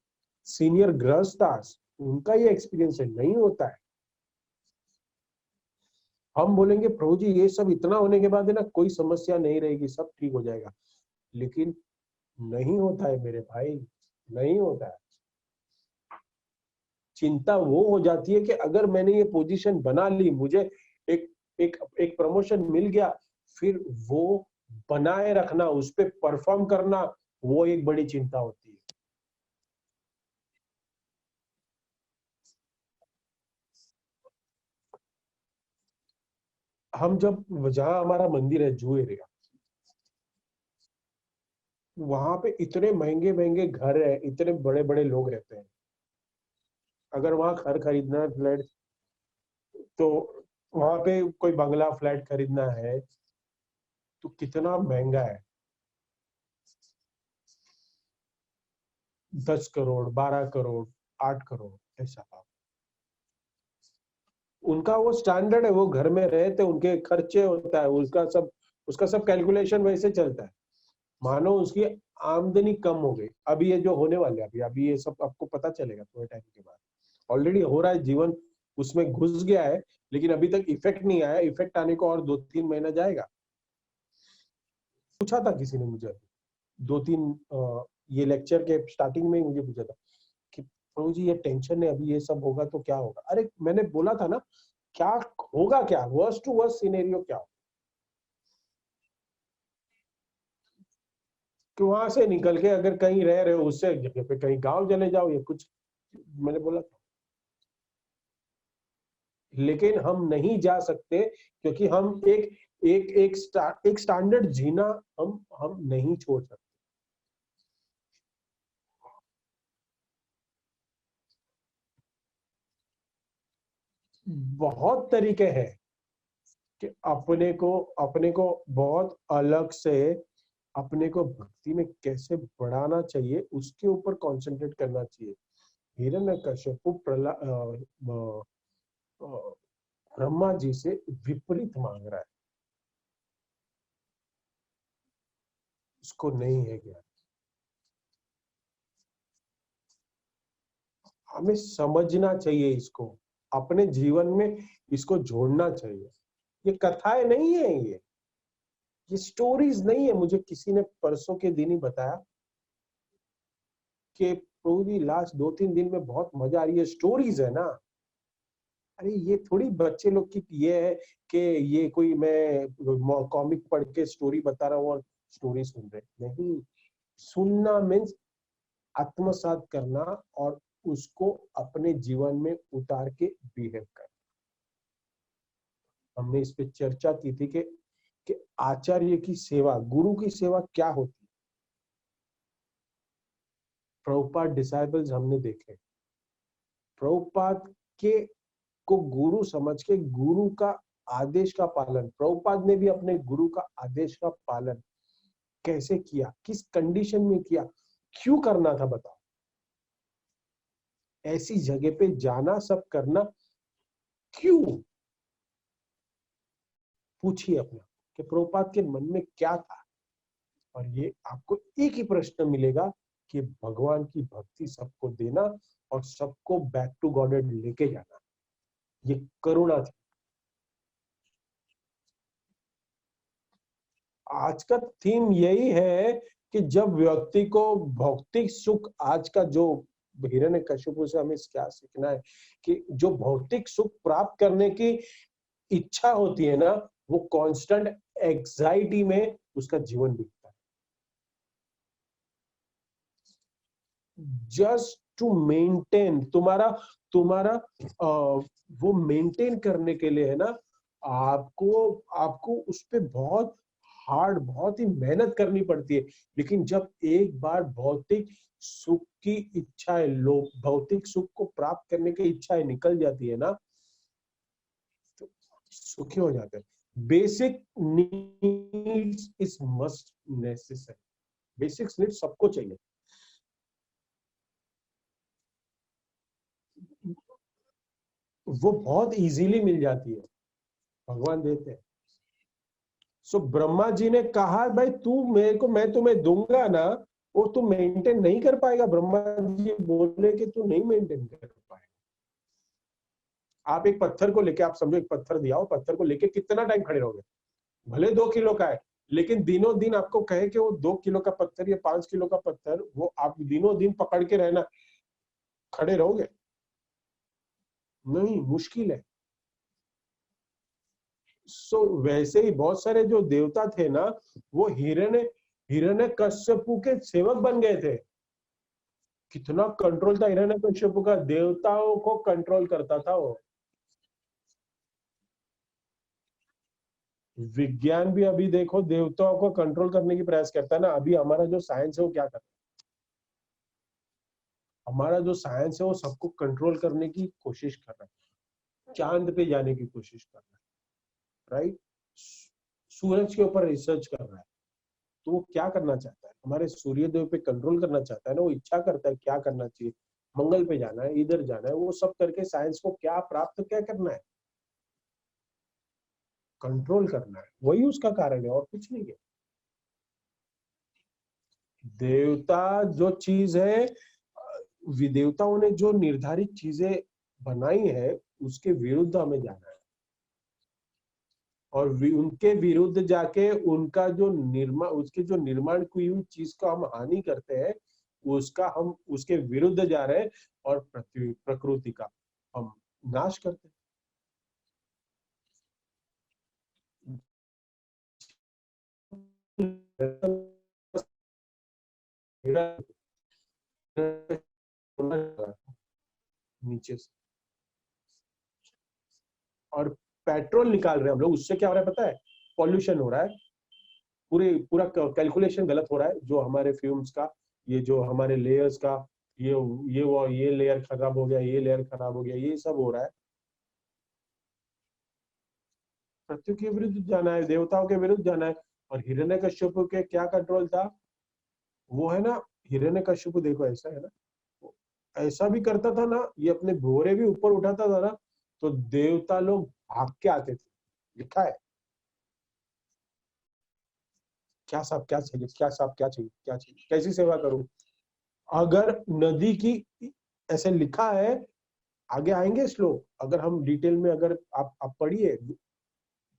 सीनियर गृहस्थास, उनका ये एक्सपीरियंस है, नहीं होता है। हम बोलेंगे प्रभु जी ये सब इतना होने के बाद है ना, कोई समस्या नहीं रहेगी, सब ठीक हो जाएगा, लेकिन नहीं होता है मेरे भाई, नहीं होता है। चिंता वो हो जाती है कि अगर मैंने ये पोजीशन बना ली, मुझे एक एक एक प्रमोशन मिल गया, फिर वो बनाए रखना, उस पे परफॉर्म करना, वो एक बड़ी चिंता होती है। हम जब, जहां हमारा मंदिर है जू एरिया, वहां पे इतने महंगे महंगे घर है, इतने बड़े बड़े लोग रहते हैं। अगर वहां घर खरीदना है, फ्लैट, तो वहां पे कोई बंगला फ्लैट खरीदना है तो कितना महंगा है। 10 करोड़, 12 करोड़, 8 करोड़ ऐसा। उनका वो स्टैंडर्ड है, वो घर में रहते, उनके खर्चे होता है, उसका सब कैलकुलेशन वैसे चलता है। मानो उसकी आमदनी कम हो गई, अभी ये जो होने वाले, अभी ये सब आपको पता चलेगा थोड़े टाइम के बाद। ऑलरेडी हो रहा है, जीवन उसमें घुस गया है, लेकिन अभी तक इफेक्ट नहीं आया। इफेक्ट आने को और 2-3 महीना जाएगा। पूछा था किसी ने मुझे, 2-3 ये लेक्चर के स्टार्टिंग में ही मुझे पूछा था कि प्रभु जी ये टेंशन है, अभी ये सब होगा तो क्या होगा। अरे मैंने बोला था ना, क्या होगा, क्या वर्स्ट टू वर्स्ट सिनेरियो क्या, कि वहां से निकल के अगर कहीं रह रहे हो उससे जगह पे कहीं गांव चले जाओ, या कुछ, मैंने बोला था। लेकिन हम नहीं जा सकते, क्योंकि हम एक स्टैंडर्ड जीना हम नहीं छोड़ सकते। बहुत तरीके हैं कि अपने को बहुत अलग से अपने को भक्ति में कैसे बढ़ाना चाहिए, उसके ऊपर कंसंट्रेट करना चाहिए। हिरण्यकश्यपु ब्रह्मा जी से विपरीत मांग रहा है, उसको नहीं है ज्ञान। हमें समझना चाहिए इसको, अपने जीवन में इसको जोड़ना चाहिए। ये कथाएं नहीं है, ये स्टोरीज नहीं है। मुझे किसी ने परसों के दिन ही बताया कि पूरी लास्ट 2-3 दिन में बहुत मजा आ रही है, स्टोरीज है ना। अरे ये थोड़ी बच्चे लोग की ये है कि ये कोई मैं कॉमिक पढ़ के स्टोरी बता रहा हूँ और स्टोरी सुन रहे, नहीं। सुनना मीन्स आत्मसात करना और उसको अपने जीवन में उतार के बिहेव करना। हमने इस पे चर्चा की थी कि आचार्य की सेवा, गुरु की सेवा क्या होती है। प्रभुपाद डिसाइपल्स हमने देखे, प्रभुपाद के को गुरु समझ के गुरु का आदेश का पालन, प्रभुपाद ने भी अपने गुरु का आदेश का पालन कैसे किया, किस कंडीशन में किया, क्यों करना था बताओ। ऐसी जगह पे जाना, सब करना क्यों? पूछिए अपना कि प्रभुपाद के मन में क्या था। और ये आपको एक ही प्रश्न मिलेगा कि भगवान की भक्ति सबको देना और सबको बैक टू गॉडेड लेके जाना। ये करुणा थी। आज का थीम यही है कि जब व्यक्ति को भौतिक सुख, आज का जो हिरण्यकशिपु से हमें क्या सीखना है कि जो भौतिक सुख प्राप्त करने की इच्छा होती है ना, वो कांस्टेंट एंजाइटी में उसका जीवन बीतता है। जस्ट टू मेंटेन, तुम्हारा तुम्हारा वो मेंटेन करने के लिए है ना, आपको आपको उस पे बहुत हार्ड, बहुत ही मेहनत करनी पड़ती है। लेकिन जब एक बार भौतिक सुख की इच्छाएं, लोग भौतिक सुख को प्राप्त करने की इच्छाएं निकल जाती है ना, तो सुखी हो जाते हैं। Basic needs is must necessary. Basic needs सबको चाहिए। वो बहुत इजीली मिल जाती है, भगवान देते हैं। सो ब्रह्मा जी ने कहा भाई तू मेरे को, मैं तुम्हें दूंगा ना, वो तू मेंटेन नहीं कर पाएगा। ब्रह्मा जी बोले कि तू नहीं मेंटेन कर पाएगा। आप एक पत्थर को लेके, आप समझो एक पत्थर दिया हो, पत्थर को लेके कितना टाइम खड़े रहोगे? भले 2 किलो का है, लेकिन दिनों दिन आपको कहे कि वो 2 किलो का पत्थर या 5 किलो का पत्थर, वो आप दिनों दिन पकड़ के रहना, खड़े रहोगे? नहीं, मुश्किल है। सो वैसे ही बहुत सारे जो देवता थे ना, वो हिरण्यकश्यपु के सेवक बन गए थे। कितना कंट्रोल था हिरण्यकश्यपु का, देवताओं को कंट्रोल करता था वो। विज्ञान भी अभी देखो देवताओं को कंट्रोल करने की प्रयास करता है ना। अभी हमारा जो साइंस है वो क्या करता है? हमारा जो साइंस है वो सबको कंट्रोल करने की कोशिश कर रहा है, चांद पे जाने की कोशिश कर रहा है, राइट? सूरज के ऊपर रिसर्च कर रहा है। तो वो क्या करना चाहता है? हमारे सूर्य देव पे कंट्रोल करना चाहता है ना। वो इच्छा करता है क्या करना चाहिए, मंगल पे जाना है, इधर जाना है, वो सब करके साइंस को क्या प्राप्त, क्या करना है? कंट्रोल करना है। वही उसका कारण है और कुछ नहीं है। देवता जो चीज है, देवताओं ने जो निर्धारित चीजें बनाई है, उसके विरुद्ध हमें जाना है। और उनके विरुद्ध जाके उनका जो निर्माण, उसके जो निर्माण की हुई चीज को हम हानि करते हैं, उसका हम उसके विरुद्ध जा रहे हैं और पृथ्वी प्रकृति का हम नाश करते हैं नीचे से। और पेट्रोल निकाल रहे हैं हम लोग, उससे क्या हो रहा है पता है? पॉल्यूशन हो रहा है। पूरा कैलकुलेशन गलत हो रहा है। जो हमारे फ्यूम्स का, ये जो हमारे लेयर्स का, ये ये लेयर खराब हो गया, ये लेयर खराब हो गया, ये सब हो रहा है। पृथ्वी के विरुद्ध जाना है, देवताओं के विरुद्ध जाना है। और हिरण्यकश्यप के क्या कंट्रोल था? वो है ना, हिरण्यकश्यप देखो ऐसा है ना, ऐसा भी करता था ना, ये अपने भोरे भी ऊपर उठाता था ना, तो देवता लोग भाग के आते थे। लिखा है, क्या साहब क्या चाहिए, क्या साहब क्या चाहिए, क्या चाहिए, कैसी सेवा करूं? अगर नदी की, ऐसे लिखा है, आगे आएंगे श्लोक, अगर हम डिटेल में, अगर आप पढ़िए,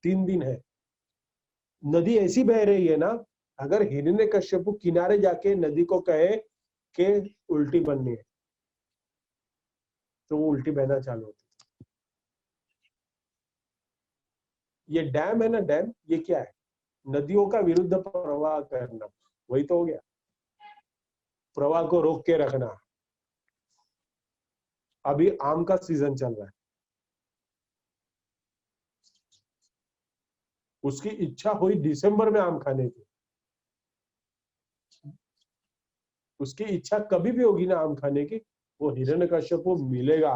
3 दिन है, नदी ऐसी बह रही है ना, अगर हिरण्यकश्यप किनारे जाके नदी को कहे कि उल्टी बननी है, तो वो उल्टी बहना चालू होती। ये डैम है ना, डैम, ये क्या है? नदियों का विरुद्ध प्रवाह करना, वही तो हो गया, प्रवाह को रोक के रखना। अभी आम का सीजन चल रहा है, उसकी इच्छा हुई दिसंबर में आम खाने की, उसकी इच्छा कभी भी होगी ना आम खाने की, वो हिरण्यकश्यप को मिलेगा,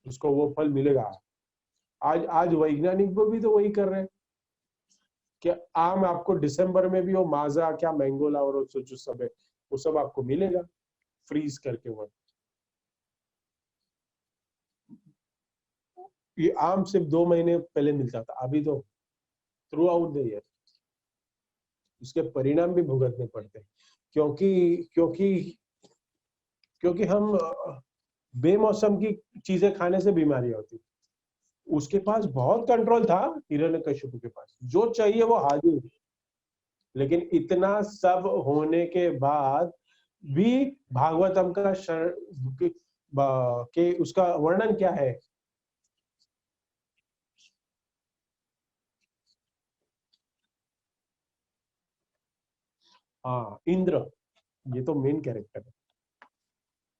उसको वो फल मिलेगा। आज आज वैज्ञानिक भी तो वही कर रहे हैं कि आम आपको दिसंबर में भी, वो माजा क्या, मैंगोला और जो सब है, वो सब आपको मिलेगा फ्रीज करके। वो ये आम सिर्फ 2 महीने पहले मिलता था, अभी तो थ्रू आउट द ईयर इसके परिणाम भी भुगतने पड़ते हैं, क्योंकि क्योंकि क्योंकि हम बेमौसम की चीजें खाने से बीमारियां होती। उसके पास बहुत कंट्रोल था हिरण्यकशिपु के पास, जो चाहिए वो हाजिर। लेकिन इतना सब होने के बाद भी भागवतम का के उसका वर्णन क्या है? हाँ, इंद्र, ये तो मेन कैरेक्टर है।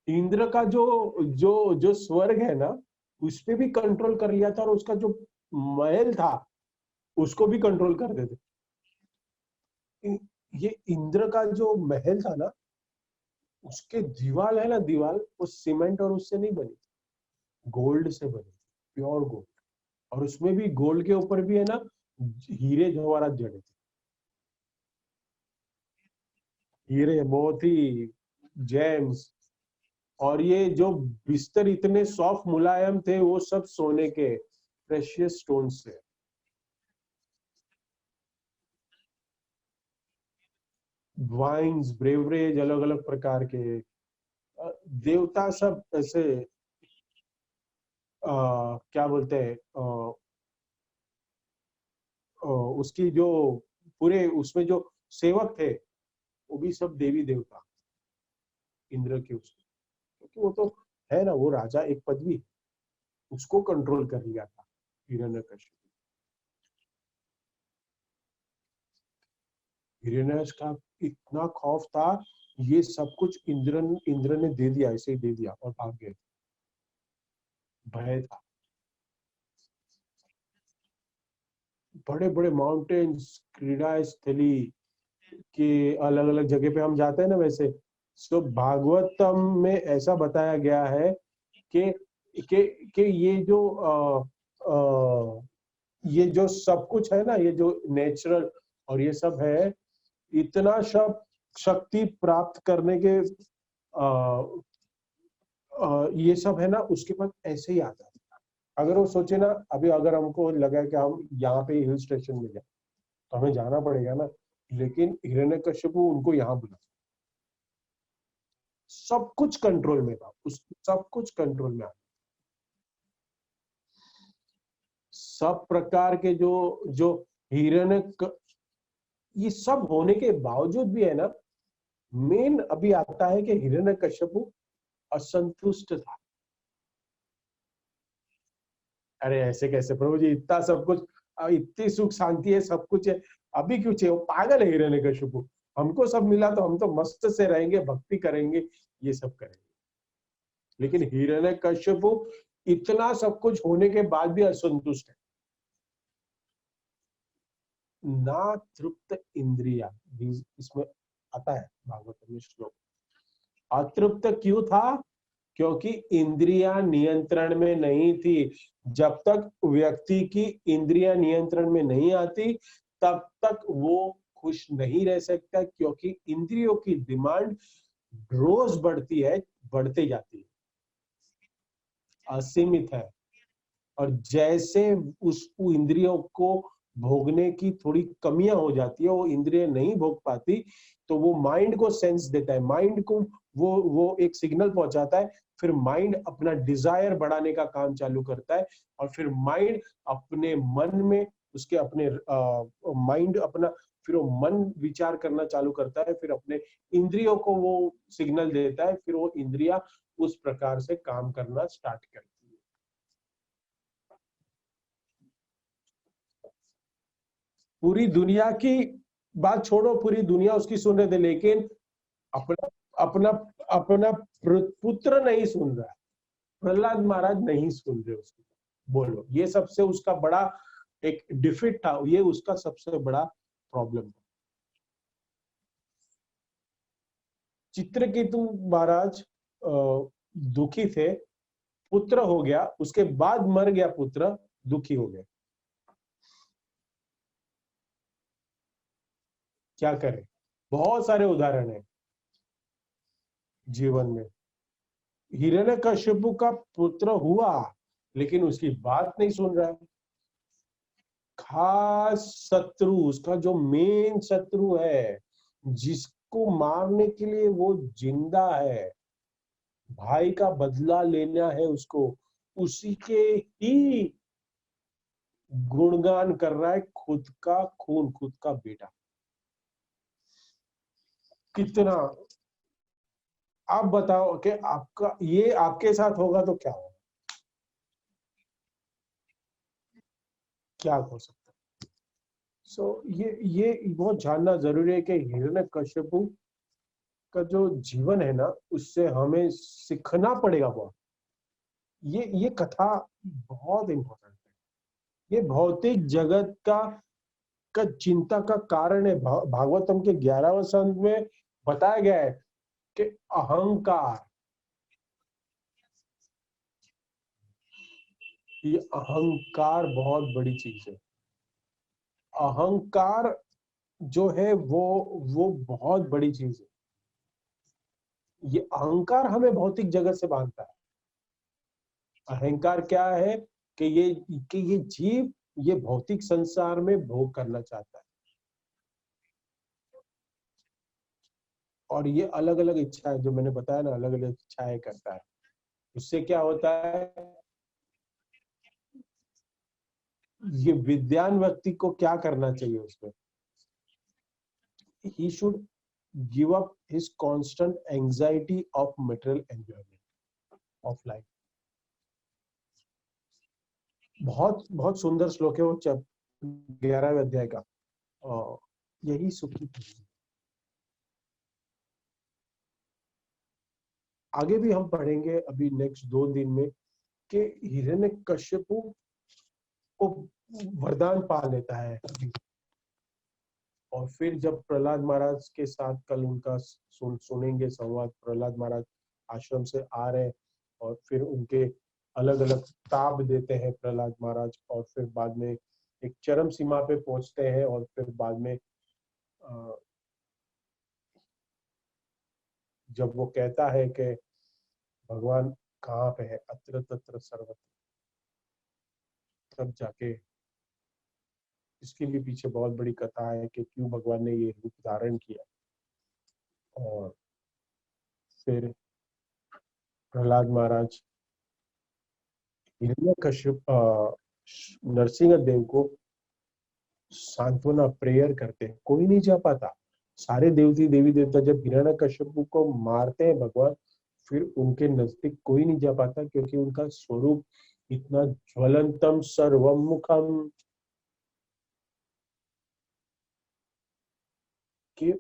इंद्र का जो जो जो स्वर्ग है ना, उस पे भी कंट्रोल कर लिया था, और उसका जो महल था उसको भी कंट्रोल कर देते। ये इंद्र का जो महल था ना, उसके दीवार है ना, दीवार वो सीमेंट और उससे नहीं बनी, गोल्ड से बनी, प्योर गोल्ड। और उसमें भी गोल्ड के ऊपर भी है ना हीरे जवाहरात जड़े थे, हीरे मोती जेम्स। और ये जो बिस्तर इतने सॉफ्ट मुलायम थे, वो सब सोने के प्रेशियस स्टोन्स से। वाइन्स, ब्रेवरेज अलग अलग प्रकार के, देवता सब ऐसे क्या बोलते हैं, उसकी जो पूरे उसमें जो सेवक थे वो भी सब देवी देवता इंद्र के उसके, क्योंकि वो तो है ना, वो राजा एक पदवी, उसको कंट्रोल कर लिया था हिरण्यकशिपु। हिरण्यकशिपु का इतना खौफ था, ये सब कुछ इंद्र ने दे दिया, ऐसे ही दे दिया और भाग गए। भय था। बड़े बड़े माउंटेन्स, क्रीड़ा स्थली के अलग अलग जगह पे हम जाते हैं ना, वैसे तो भागवतम में ऐसा बताया गया है कि कि ये जो सब कुछ है ना, ये जो नेचुरल और ये सब है, इतना सब शक्ति प्राप्त करने के ये सब है ना, उसके पास ऐसे ही आता है। अगर वो सोचे ना, अभी अगर हमको लगा कि हम यहाँ पे हिल स्टेशन में जाए तो हमें जाना पड़ेगा ना, लेकिन हिरण्यकशिपु उनको यहाँ बुला, सब कुछ कंट्रोल में था, उस सब कुछ कंट्रोल में आ, सब प्रकार के जो जो हिरण्य, ये सब होने के बावजूद भी है ना, मेन अभी आता है कि हिरण्यकशिपु असंतुष्ट था। अरे ऐसे कैसे प्रभु जी, इतना सब कुछ, इतनी सुख शांति है, सब कुछ है, अभी क्यों चाहिए? वो पागल है हिरण्यकशिपु। हमको सब मिला तो हम तो मस्त से रहेंगे, भक्ति करेंगे, ये सब करेंगे। लेकिन हिरण्यकशिपु इतना सब कुछ होने के बाद भी असंतुष्ट है। ना तृप्त इंद्रिया, इसमें आता है भागवत में श्लोक। अतृप्त क्यों था? क्योंकि इंद्रियां नियंत्रण में नहीं थी। जब तक व्यक्ति की इंद्रियां नियंत्रण में नहीं आती, तब तक वो खुश नहीं रह सकता, क्योंकि इंद्रियों की डिमांड रोज बढ़ती है, बढ़ते जाती है, असीमित है। और जैसे उस इंद्रियों को भोगने की थोड़ी कमियां हो जाती है, वो इंद्रिय नहीं भोग पाती, तो वो माइंड को सेंस देता है, माइंड को वो एक सिग्नल पहुंचाता है। फिर माइंड अपना डिजायर बढ़ाने का काम चालू करता है, और फिर माइंड अपने मन में उसके अपने माइंड अपना फिर वो मन विचार करना चालू करता है, फिर अपने इंद्रियों को वो सिग्नल देता है, फिर वो इंद्रिया उस प्रकार से काम करना स्टार्ट करती है। पूरी दुनिया की बात छोड़ो, पूरी दुनिया उसकी सुन रहे थे, लेकिन अपना अपना अपना पुत्र नहीं सुन रहा, प्रहलाद महाराज नहीं सुन रहे उसकी। बोलो, ये सबसे उसका बड़ा एक डिफिट था, ये उसका सबसे बड़ा प्रॉब्लम था। चित्रकेतु महाराज दुखी थे, पुत्र हो गया, उसके बाद मर गया पुत्र, दुखी हो गए, क्या करें? बहुत सारे उदाहरण है जीवन में। हिरण्यकशिपु का पुत्र हुआ, लेकिन उसकी बात नहीं सुन रहा है। खास शत्रु, उसका जो मेन शत्रु है, जिसको मारने के लिए वो जिंदा है, भाई का बदला लेना है उसको, उसी के ही गुणगान कर रहा है खुद का खून, खुद का बेटा। कितना, आप बताओ कि आपका ये आपके साथ होगा तो क्या होगा, क्या हो सकता है। ये बहुत जानना जरूरी है कि हिरण्यकश्यपु का जो जीवन है ना, उससे हमें सीखना पड़ेगा बहुत। ये कथा बहुत इंपॉर्टेंट है। ये भौतिक जगत का चिंता का कारण है। भागवतम के 11वें संत में बताया गया है कि अहंकार, ये अहंकार बहुत बड़ी चीज है। अहंकार जो है वो बहुत बड़ी चीज है। ये अहंकार हमें भौतिक जगत से बांधता है। अहंकार क्या है कि ये जीव ये भौतिक संसार में भोग करना चाहता है, और ये अलग अलग इच्छाएं जो मैंने बताया ना, अलग अलग इच्छाएं करता है। उससे क्या होता है, ये विद्वान व्यक्ति को क्या करना चाहिए उसमें, he should give up his constant anxiety of material enjoyment of life। बहुत बहुत सुंदर श्लोक है वो 11वें अध्याय का। और यही सुखी थी। आगे भी हम पढ़ेंगे अभी नेक्स्ट 2 दिन में कि हिरण्यकश्यपु को वरदान पा लेता है अभी। और फिर जब प्रहलाद महाराज के साथ कल उनका सुनेंगे संवाद, प्रहलाद महाराज आश्रम से आ रहे हैं और फिर उनके अलग अलग ताप देते हैं प्रहलाद महाराज, और फिर बाद में एक चरम सीमा पे पहुंचते हैं, और फिर बाद में जब वो कहता है कि भगवान कहाँ पे है, अत्र तत्र सर्वत्र, तब जाके इसके भी पीछे बहुत बड़ी कथा है कि क्यों भगवान ने ये रूप धारण किया। और फिर प्रहलाद महाराज हिरण्यकश्यप नरसिंह देव को सांत्वना प्रेयर करते हैं। कोई नहीं जा पाता, सारे देवती देवी देवता जब हिरण्यकश्यप को मारते हैं भगवान, फिर उनके नजदीक कोई नहीं जा पाता, क्योंकि उनका स्वरूप इतना ज्वलंतम सर्वमुखम कि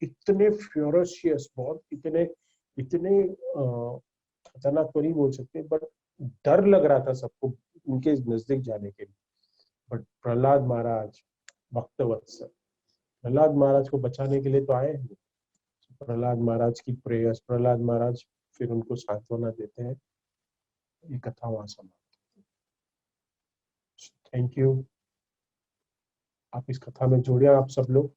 इतने फ्योरशियस, बहुत इतने इतने खतरनाक तो नहीं बोल सकते, बट डर लग रहा था सबको उनके नजदीक जाने के लिए। बट प्रहलाद महाराज भक्तवत्सल, प्रहलाद महाराज को बचाने के लिए तो आए हैं। प्रहलाद महाराज की प्रेयर्स, प्रहलाद महाराज फिर उनको सांत्वना देते हैं। ये कथा वहां समाप्त। थैंक यू, आप इस कथा में जुड़े आप सब लोग।